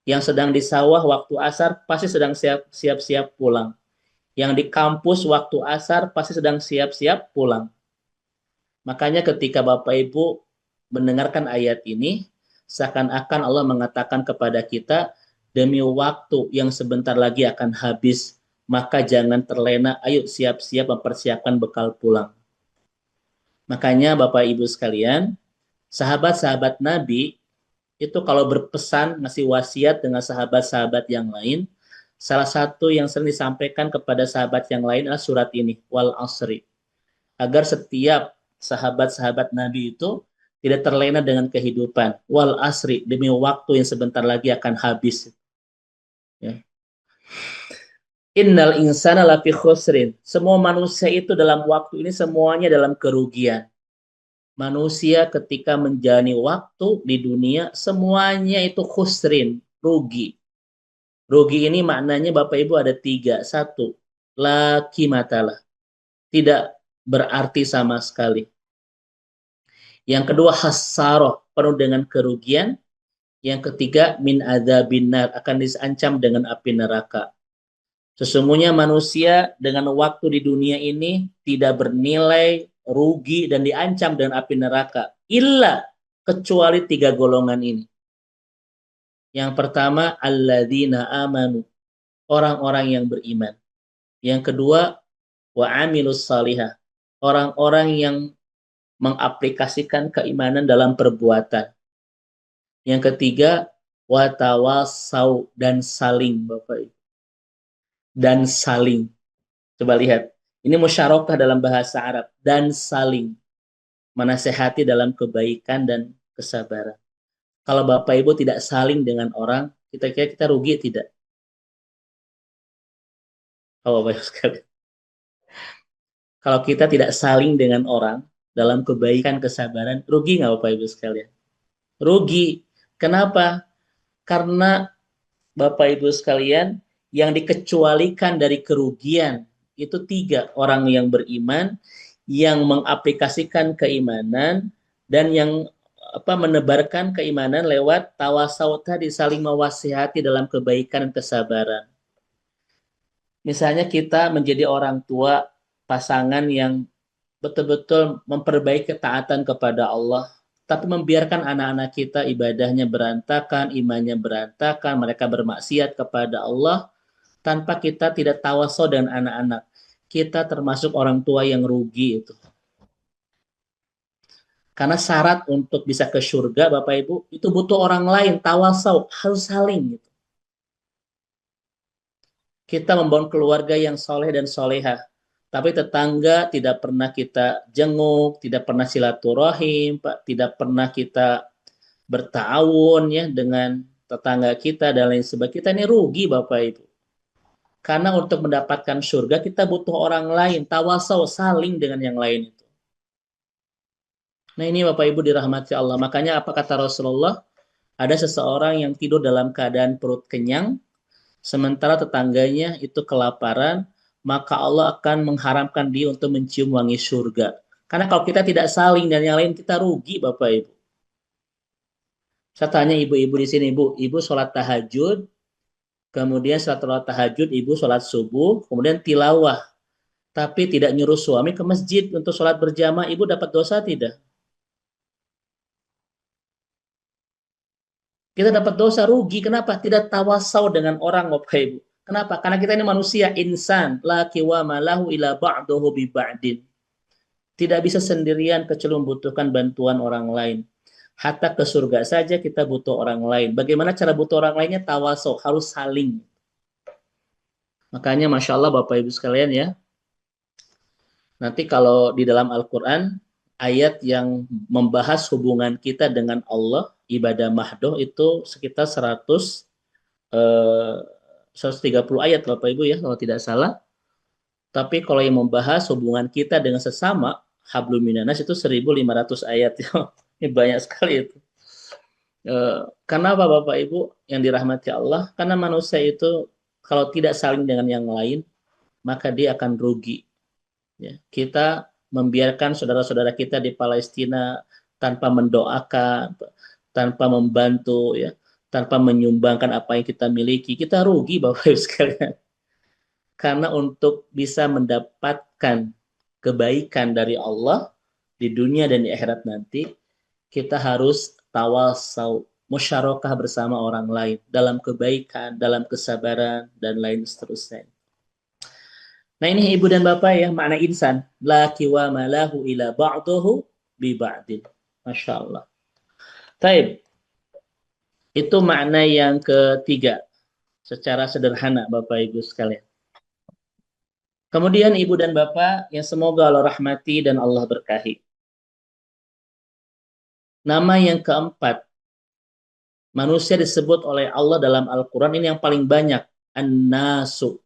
Yang sedang di sawah waktu asar, pasti sedang siap-siap pulang. Yang di kampus waktu asar, pasti sedang siap-siap pulang. Makanya ketika Bapak Ibu mendengarkan ayat ini, seakan-akan Allah mengatakan kepada kita, demi waktu yang sebentar lagi akan habis, maka jangan terlena, ayo siap-siap mempersiapkan bekal pulang. Makanya Bapak Ibu sekalian, sahabat-sahabat Nabi itu kalau berpesan, ngasih wasiat dengan sahabat-sahabat yang lain, salah satu yang sering disampaikan kepada sahabat yang lain adalah surat ini, wal asri. Agar setiap sahabat-sahabat Nabi itu tidak terlena dengan kehidupan. Wal asri, demi waktu yang sebentar lagi akan habis. Ya. Innal insana lafi khusrin. Semua manusia itu dalam waktu ini semuanya dalam kerugian. Manusia ketika menjalani waktu di dunia semuanya itu khusrin, rugi. Rugi ini maknanya Bapak Ibu ada tiga. Satu, laki matalah. Tidak berarti sama sekali. Yang kedua, hasaroh, penuh dengan kerugian. Yang ketiga, min adzabin nar, akan disancam dengan api neraka. Sesungguhnya manusia dengan waktu di dunia ini tidak bernilai, rugi, dan diancam dengan api neraka. Illa, kecuali tiga golongan ini. Yang pertama, alladzina amanu, orang-orang yang beriman. Yang kedua, wa amilus salihah, orang-orang yang mengaplikasikan keimanan dalam perbuatan. Yang ketiga, wa tawasau, dan saling, Bapak Ibu. Dan saling. Coba lihat. Ini musyarakah dalam bahasa Arab. Dan saling. Menasehati dalam kebaikan dan kesabaran. Kalau Bapak Ibu tidak saling dengan orang, kita kira kita rugi tidak? Oh, Bapak Ibu sekalian. Kalau kita tidak saling dengan orang dalam kebaikan, kesabaran, rugi nggak Bapak Ibu sekalian? Rugi. Kenapa? Karena Bapak Ibu sekalian, yang dikecualikan dari kerugian itu tiga, orang yang beriman, yang mengaplikasikan keimanan, dan yang menebarkan keimanan lewat tawasau tadi, saling mewasihati dalam kebaikan dan kesabaran. Misalnya kita menjadi orang tua, pasangan yang betul-betul memperbaiki ketaatan kepada Allah, tapi membiarkan anak-anak kita ibadahnya berantakan, imannya berantakan, mereka bermaksiat kepada Allah, tanpa kita tidak tawasau dengan anak-anak. Kita termasuk orang tua yang rugi itu. Karena syarat untuk bisa ke surga, Bapak Ibu, itu butuh orang lain, tawasau, harus saling. Gitu. Kita membangun keluarga yang soleh dan soleha, tapi tetangga tidak pernah kita jenguk, tidak pernah silaturahim, Pak, tidak pernah kita bertawun ya dengan tetangga kita dan lain sebagainya. Kita ini rugi, Bapak Ibu. Karena untuk mendapatkan surga kita butuh orang lain, tawasau, saling dengan yang lain itu. Nah ini Bapak Ibu dirahmati Allah. Makanya apa kata Rasulullah? Ada seseorang yang tidur dalam keadaan perut kenyang, sementara tetangganya itu kelaparan, maka Allah akan mengharamkan dia untuk mencium wangi surga. Karena kalau kita tidak saling dan yang lain, kita rugi Bapak Ibu. Saya tanya ibu-ibu di sini, ibu sholat tahajud, kemudian setelah tahajud ibu sholat subuh, kemudian tilawah, tapi tidak nyuruh suami ke masjid untuk sholat berjamaah, ibu dapat dosa tidak? Kita dapat dosa, rugi. Kenapa? Tidak tawasau dengan orang, Bapak Ibu. Kenapa? Karena kita ini manusia, insan. La qiwama lahu ila ba'duhu bi ba'din. Tidak bisa sendirian kecuali membutuhkan bantuan orang lain. Hatta ke surga saja kita butuh orang lain. Bagaimana cara butuh orang lainnya? Tawasau, harus saling. Makanya Masya Allah Bapak Ibu sekalian ya. Nanti kalau di dalam Al-Quran, ayat yang membahas hubungan kita dengan Allah, ibadah mahdoh itu sekitar 130 ayat Bapak Ibu ya, kalau tidak salah. Tapi kalau yang membahas hubungan kita dengan sesama, hablum minanas itu 1.500 ayat. Ini banyak sekali itu. Karena apa Bapak Ibu yang dirahmati Allah? Karena manusia itu kalau tidak saling dengan yang lain, maka dia akan rugi. Ya, kita membiarkan saudara-saudara kita di Palestina tanpa mendoakan, tanpa membantu, ya, tanpa menyumbangkan apa yang kita miliki, kita rugi Bapak Ibu sekalian. Karena untuk bisa mendapatkan kebaikan dari Allah di dunia dan di akhirat nanti, kita harus tawasau, musyarakah bersama orang lain dalam kebaikan, dalam kesabaran dan lain seterusnya. Nah ini ibu dan bapak ya, makna insan. Laki wa malahu ila ba'duhu bi ba'din. Masya Allah. Taib. Itu makna yang ketiga. Secara sederhana Bapak Ibu sekalian. Kemudian ibu dan bapak yang semoga Allah rahmati dan Allah berkahi. Nama yang keempat, manusia disebut oleh Allah dalam Al-Quran ini yang paling banyak. An-nasu.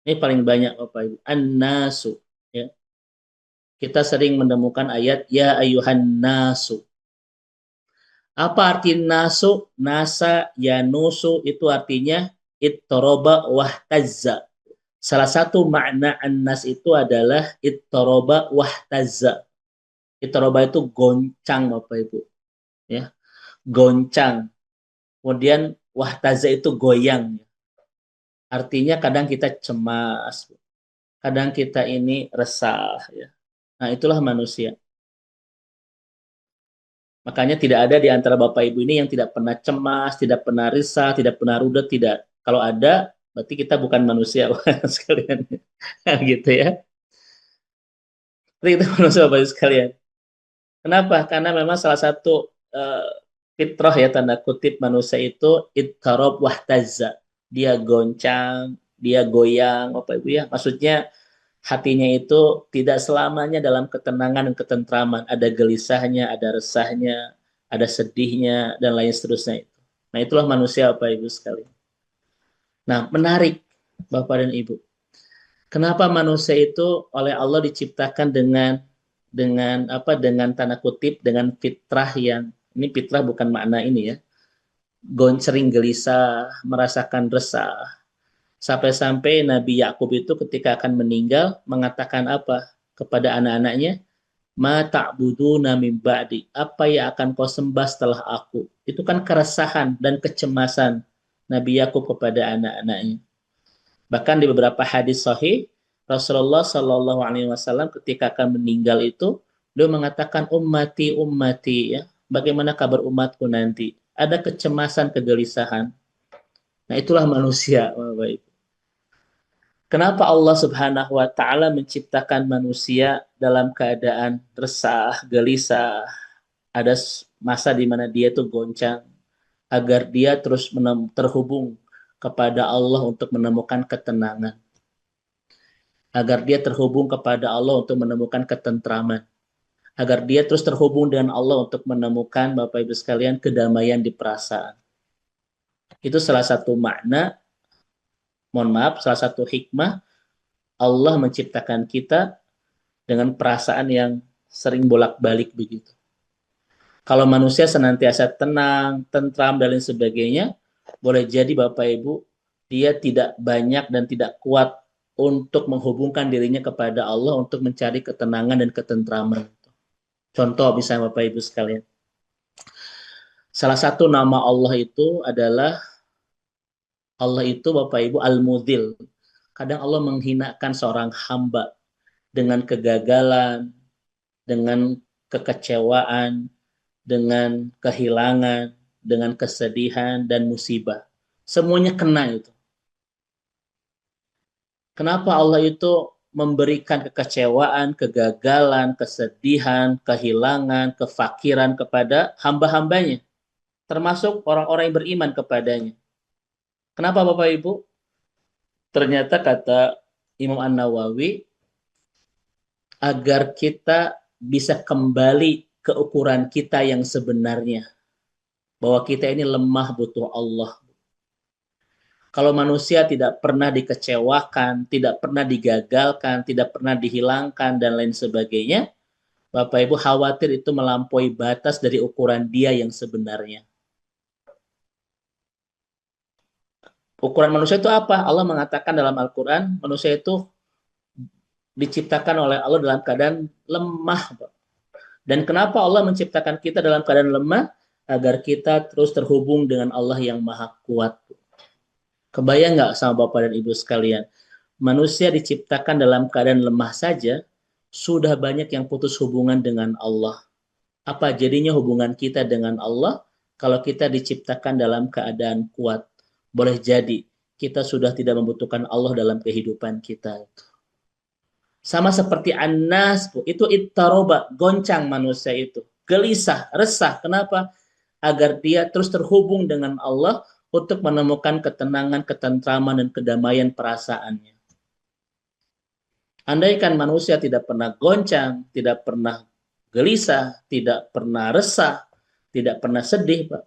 Ini paling banyak Bapak Ibu. An-nasu. Ya. Kita sering menemukan ayat ya ayuhan nasu. Apa arti nasu? Nasa, yanusu itu artinya ittoroba wahtazza. Salah satu makna an-nas itu adalah ittoroba wahtazza. Ittoroba itu goncang Bapak Ibu. Ya, goncang. Kemudian wahtazza itu goyang. Artinya kadang kita cemas, kadang kita ini resah. Ya. Nah itulah manusia. Makanya tidak ada di antara Bapak Ibu ini yang tidak pernah cemas, tidak pernah risah, tidak pernah rudet, tidak. Kalau ada, berarti kita bukan manusia sekalian. Gitu ya. Berarti kita manusia Bapak Ibu sekalian. Kenapa? Karena memang salah satu fitrah ya tanda kutip manusia itu ittarab wahtazza. Dia goncang, dia goyang, Bapak Ibu ya. Maksudnya hatinya itu tidak selamanya dalam ketenangan dan ketentraman. Ada gelisahnya, ada resahnya, ada sedihnya, dan lain seterusnya. Nah, itulah manusia, Bapak Ibu sekalian. Nah, menarik, Bapak dan Ibu. Kenapa manusia itu oleh Allah diciptakan dengan tanda kutip dengan fitrah yang ini fitrah bukan makna ini ya. Sering gelisah, merasakan resah, sampai-sampai Nabi Yakub itu ketika akan meninggal mengatakan apa kepada anak-anaknya? Ma ta'buduna min ba'di. Apa yang akan kau sembah setelah aku? Itu kan keresahan dan kecemasan Nabi Yakub kepada anak-anaknya. Bahkan di beberapa hadis sahih Rasulullah Shallallahu Alaihi Wasallam ketika akan meninggal itu beliau mengatakan ummati ummati ya. Bagaimana kabar umatku nanti? Ada kecemasan, kegelisahan. Nah itulah manusia, Bapak. Kenapa Allah Subhanahu wa taala menciptakan manusia dalam keadaan resah, gelisah, ada masa di mana dia itu goncang agar dia terus terhubung kepada Allah untuk menemukan ketenangan. Agar dia terhubung kepada Allah untuk menemukan ketentraman. Agar dia terus terhubung dengan Allah untuk menemukan Bapak Ibu sekalian kedamaian di perasaan. Itu salah satu makna, mohon maaf, salah satu hikmah Allah menciptakan kita dengan perasaan yang sering bolak-balik begitu. Kalau manusia senantiasa tenang, tentram, dan lain sebagainya, boleh jadi Bapak Ibu, dia tidak banyak dan tidak kuat untuk menghubungkan dirinya kepada Allah untuk mencari ketenangan dan ketentraman. Contoh misalnya Bapak Ibu sekalian. Salah satu nama Allah itu adalah Allah itu Bapak Ibu Al-Mudhil. Kadang Allah menghinakan seorang hamba dengan kegagalan, dengan kekecewaan, dengan kehilangan, dengan kesedihan dan musibah. Semuanya kena itu. Kenapa Allah itu memberikan kekecewaan, kegagalan, kesedihan, kehilangan, kefakiran kepada hamba-hambanya, termasuk orang-orang yang beriman kepadanya. Kenapa Bapak Ibu? Ternyata kata Imam An-Nawawi, agar kita bisa kembali ke ukuran kita yang sebenarnya. Bahwa kita ini lemah butuh Allah. Kalau manusia tidak pernah dikecewakan, tidak pernah digagalkan, tidak pernah dihilangkan, dan lain sebagainya, Bapak Ibu khawatir itu melampaui batas dari ukuran dia yang sebenarnya. Ukuran manusia itu apa? Allah mengatakan dalam Al-Quran, manusia itu diciptakan oleh Allah dalam keadaan lemah. Dan kenapa Allah menciptakan kita dalam keadaan lemah? Agar kita terus terhubung dengan Allah yang maha kuat. Kebayang nggak sama Bapak dan Ibu sekalian? Manusia diciptakan dalam keadaan lemah saja, sudah banyak yang putus hubungan dengan Allah. Apa jadinya hubungan kita dengan Allah kalau kita diciptakan dalam keadaan kuat? Boleh jadi kita sudah tidak membutuhkan Allah dalam kehidupan kita. Sama seperti An-Nas, itu ittaroba, goncang manusia itu. Gelisah, resah. Kenapa? Agar dia terus terhubung dengan Allah untuk menemukan ketenangan, ketentraman, dan kedamaian perasaannya. Andaikan manusia tidak pernah goncang, tidak pernah gelisah, tidak pernah resah, tidak pernah sedih, Pak,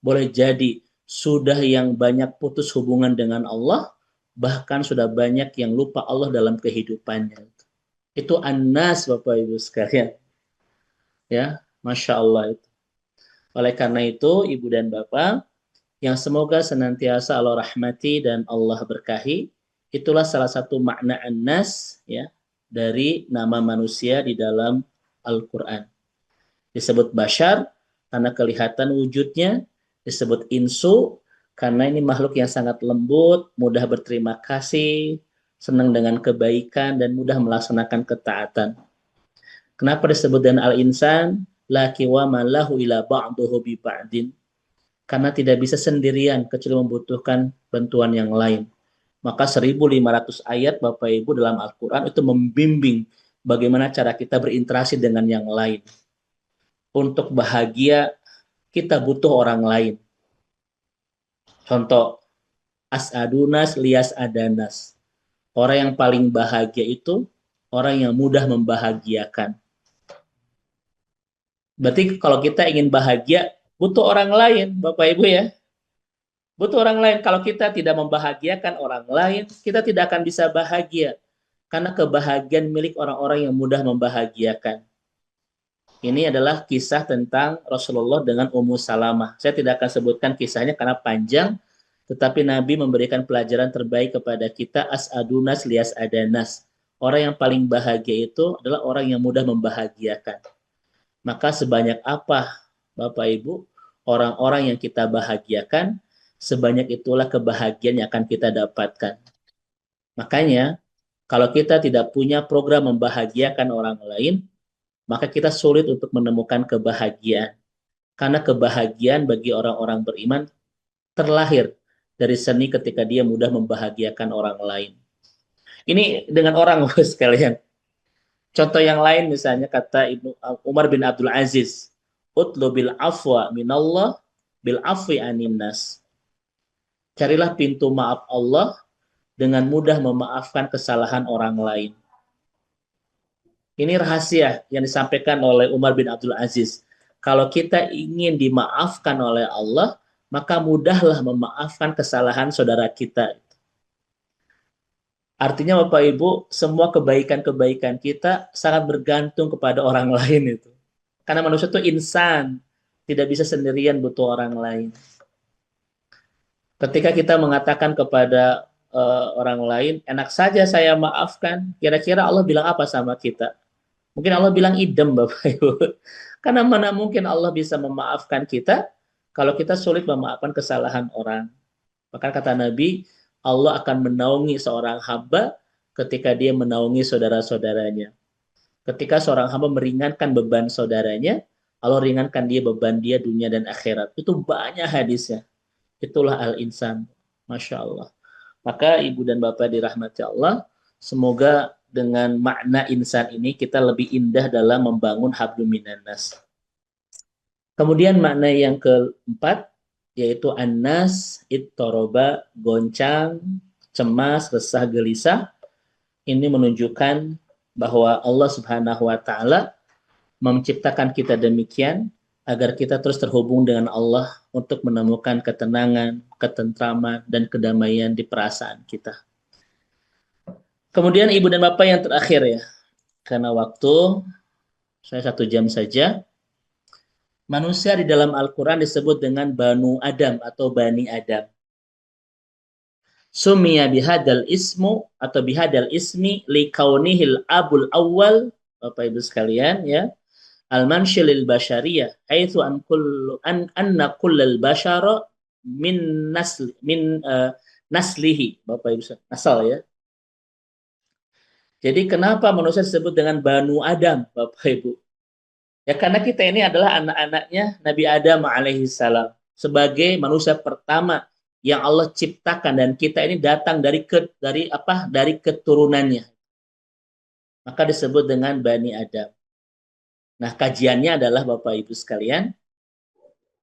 boleh jadi sudah yang banyak putus hubungan dengan Allah, bahkan sudah banyak yang lupa Allah dalam kehidupannya. Itu An-Nas, Bapak Ibu sekalian. Ya, Masya Allah itu. Oleh karena itu, Ibu dan Bapak, yang semoga senantiasa Allah rahmati dan Allah berkahi, itulah salah satu makna An-Nas, ya, dari nama manusia di dalam Al-Quran. Disebut Bashar karena kelihatan wujudnya, disebut Insu karena ini makhluk yang sangat lembut, mudah berterima kasih, senang dengan kebaikan, dan mudah melaksanakan ketaatan. Kenapa disebut dengan al-insan? Laki wa malahu ila ba'duhu bi ba'din. Karena tidak bisa sendirian kecuali membutuhkan bantuan yang lain. Maka 1.500 ayat Bapak Ibu dalam Al-Quran itu membimbing bagaimana cara kita berinteraksi dengan yang lain. Untuk bahagia, kita butuh orang lain. Contoh, as'adunas lias adanas. Orang yang paling bahagia itu orang yang mudah membahagiakan. Berarti kalau kita ingin bahagia, butuh orang lain, Bapak Ibu ya. Butuh orang lain. Kalau kita tidak membahagiakan orang lain, kita tidak akan bisa bahagia. Karena kebahagiaan milik orang-orang yang mudah membahagiakan. Ini adalah kisah tentang Rasulullah dengan Ummu Salamah. Saya tidak akan sebutkan kisahnya karena panjang, tetapi Nabi memberikan pelajaran terbaik kepada kita, as'adunas lias adanas. Orang yang paling bahagia itu adalah orang yang mudah membahagiakan. Maka sebanyak apa, Bapak Ibu, orang-orang yang kita bahagiakan, sebanyak itulah kebahagiaan yang akan kita dapatkan. Makanya, kalau kita tidak punya program membahagiakan orang lain, maka kita sulit untuk menemukan kebahagiaan. Karena kebahagiaan bagi orang-orang beriman terlahir dari seni ketika dia mudah membahagiakan orang lain. Ini dengan orang, sekalian. Contoh yang lain misalnya kata Ibnu Umar bin Abdul Aziz, "Utlu bil afwa minallah bil afwi anin nas." Carilah pintu maaf Allah dengan mudah memaafkan kesalahan orang lain. Ini rahasia yang disampaikan oleh Umar bin Abdul Aziz. Kalau kita ingin dimaafkan oleh Allah, maka mudahlah memaafkan kesalahan saudara kita. Artinya Bapak Ibu, semua kebaikan-kebaikan kita sangat bergantung kepada orang lain itu. Karena manusia itu insan, tidak bisa sendirian, butuh orang lain. Ketika kita mengatakan kepada orang lain, enak saja saya maafkan, kira-kira Allah bilang apa sama kita? Mungkin Allah bilang idem, Bapak Ibu. Karena mana mungkin Allah bisa memaafkan kita kalau kita sulit memaafkan kesalahan orang. Maka kata Nabi, Allah akan menaungi seorang hamba ketika dia menaungi saudara-saudaranya. Ketika seorang hamba meringankan beban saudaranya, Allah ringankan dia beban dia dunia dan akhirat. Itu banyak hadisnya. Itulah al-insan. Masya Allah. Maka Ibu dan Bapak dirahmati Allah, semoga dengan makna insan ini kita lebih indah dalam membangun hablum minan nas. Kemudian makna yang keempat, yaitu an-nas, ittoroba, goncang, cemas, resah, gelisah. Ini menunjukkan bahwa Allah Subhanahu wa Ta'ala menciptakan kita demikian agar kita terus terhubung dengan Allah untuk menemukan ketenangan, ketentraman, dan kedamaian di perasaan kita. Kemudian Ibu dan Bapak yang terakhir ya, karena waktu saya 1 jam saja. Manusia di dalam Al-Quran disebut dengan Banu Adam atau Bani Adam. Summiya bihadal ismu atau bihadal ismi likaunihil abul awal, Bapak Ibu sekalian ya, al-manshilil basyariyah, haitsu anna kullal basyara min naslihi, Bapak Ibu asal ya. Jadi kenapa manusia disebut dengan Banu Adam, Bapak Ibu? Ya karena kita ini adalah anak-anaknya Nabi Adam alaihissalam sebagai manusia pertama yang Allah ciptakan dan kita ini datang dari keturunannya. Maka disebut dengan Bani Adam. Nah, kajiannya adalah Bapak Ibu sekalian,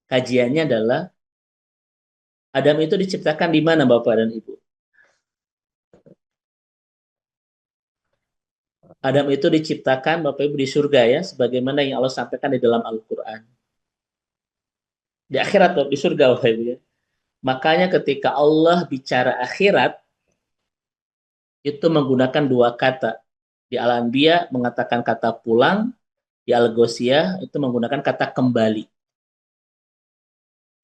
kajiannya adalah Adam itu diciptakan di mana Bapak dan Ibu? Adam itu diciptakan Bapak Ibu di surga ya, sebagaimana yang Allah sampaikan di dalam Al-Qur'an. Di akhirat di surga Bapak Ibu ya. Makanya ketika Allah bicara akhirat itu menggunakan dua kata. Di Al-Anbiya mengatakan kata pulang, di Al-Ghasyiyah itu menggunakan kata kembali.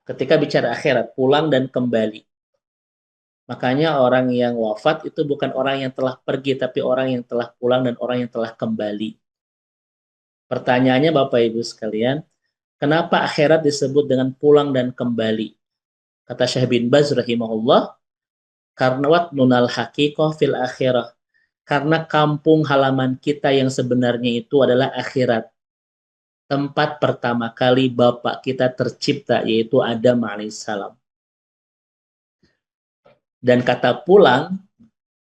Ketika bicara akhirat, pulang dan kembali. Makanya orang yang wafat itu bukan orang yang telah pergi, tapi orang yang telah pulang dan orang yang telah kembali. Pertanyaannya Bapak Ibu sekalian, kenapa akhirat disebut dengan pulang dan kembali? Kata Syekh bin Baz rahimahullah, karena watnunal haqiqah fil akhirah. Karena kampung halaman kita yang sebenarnya itu adalah akhirat. Tempat pertama kali bapak kita tercipta, yaitu Adam alaihissalam. Dan kata pulang,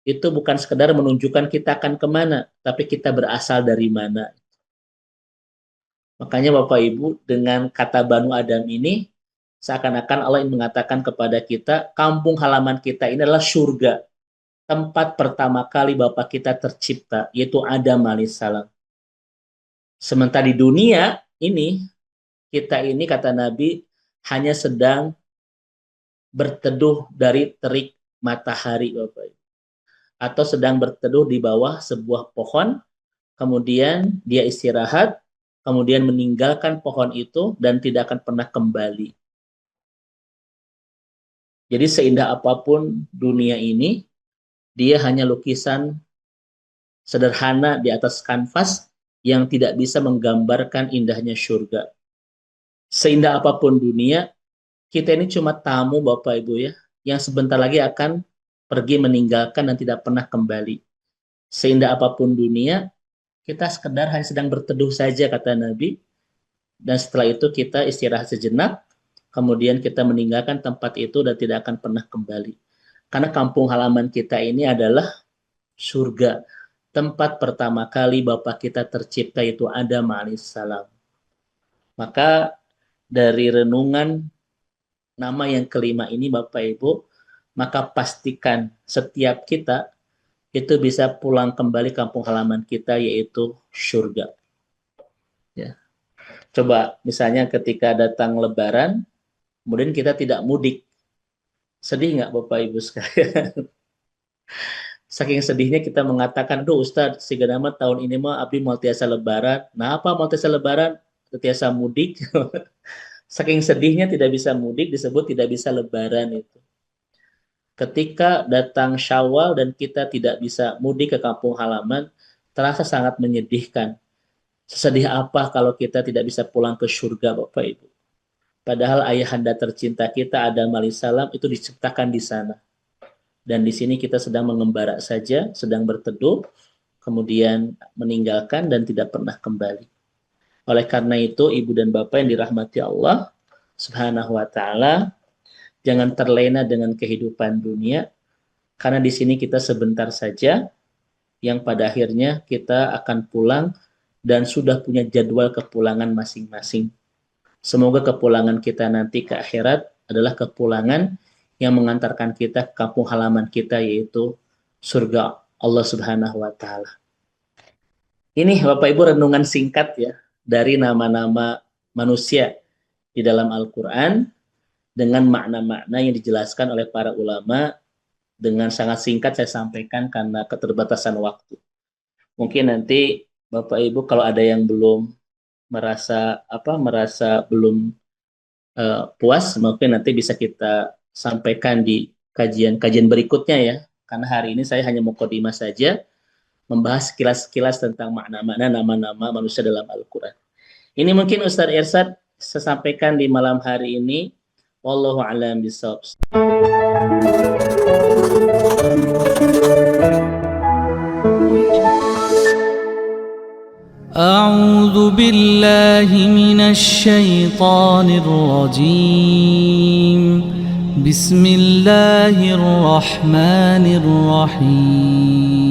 itu bukan sekedar menunjukkan kita akan kemana, tapi kita berasal dari mana. Makanya Bapak Ibu, dengan kata Banu Adam ini, seakan-akan Allah ingin mengatakan kepada kita, kampung halaman kita ini adalah surga. Tempat pertama kali bapak kita tercipta, yaitu Adam alaihissalam. Sementara di dunia ini, kita ini kata Nabi, hanya sedang berteduh dari terik matahari, Bapak Ibu. Atau sedang berteduh di bawah sebuah pohon, kemudian dia istirahat, kemudian meninggalkan pohon itu, dan tidak akan pernah kembali. Jadi seindah apapun dunia ini, dia hanya lukisan sederhana di atas kanvas yang tidak bisa menggambarkan indahnya surga. Seindah apapun dunia, kita ini cuma tamu Bapak Ibu ya, yang sebentar lagi akan pergi meninggalkan dan tidak pernah kembali. Seindah apapun dunia, kita sekedar hanya sedang berteduh saja kata Nabi, dan setelah itu kita istirahat sejenak, kemudian kita meninggalkan tempat itu dan tidak akan pernah kembali. Karena kampung halaman kita ini adalah surga. Tempat pertama kali bapak kita tercipta itu Adam alaihissalam. Maka dari renungan nama yang kelima ini Bapak Ibu, maka pastikan setiap kita itu bisa pulang kembali kampung halaman kita, yaitu surga. Ya. Coba misalnya ketika datang Lebaran, kemudian kita tidak mudik. Sedih nggak Bapak Ibu sekalian? Saking sedihnya kita mengatakan, "Duh Ustadz, si Ganama tahun ini mah abdi mau tiasa Lebaran." Nah apa mau tiasa Lebaran? Tiasa mudik. Saking sedihnya tidak bisa mudik disebut tidak bisa Lebaran itu. Ketika datang Syawal dan kita tidak bisa mudik ke kampung halaman, terasa sangat menyedihkan. Sesedih apa kalau kita tidak bisa pulang ke surga Bapak Ibu? Padahal ayahanda tercinta kita Adam alaihissalam itu diciptakan di sana. Dan di sini kita sedang mengembara saja, sedang berteduh, kemudian meninggalkan dan tidak pernah kembali. Oleh karena itu, Ibu dan Bapak yang dirahmati Allah Subhanahu wa taala, jangan terlena dengan kehidupan dunia, karena di sini kita sebentar saja, yang pada akhirnya kita akan pulang dan sudah punya jadwal kepulangan masing-masing. Semoga kepulangan kita nanti ke akhirat adalah kepulangan yang mengantarkan kita ke kampung halaman kita, yaitu surga Allah Subhanahu wa taala. Ini Bapak Ibu renungan singkat ya dari nama-nama manusia di dalam Al-Qur'an dengan makna-makna yang dijelaskan oleh para ulama. Dengan sangat singkat saya sampaikan karena keterbatasan waktu. Mungkin nanti Bapak Ibu kalau ada yang belum merasa belum puas, mungkin nanti bisa kita sampaikan di kajian berikutnya ya. Karena hari ini saya hanya mukadimah saja, membahas sekilas-sekilas tentang makna-makna nama-nama manusia dalam Al-Qur'an. Ini mungkin Ustaz Irsad saya sampaikan di malam hari ini. Wallahu a'lam bishawab. أعوذ بالله من الشيطان الرجيم بسم الله الرحمن الرحيم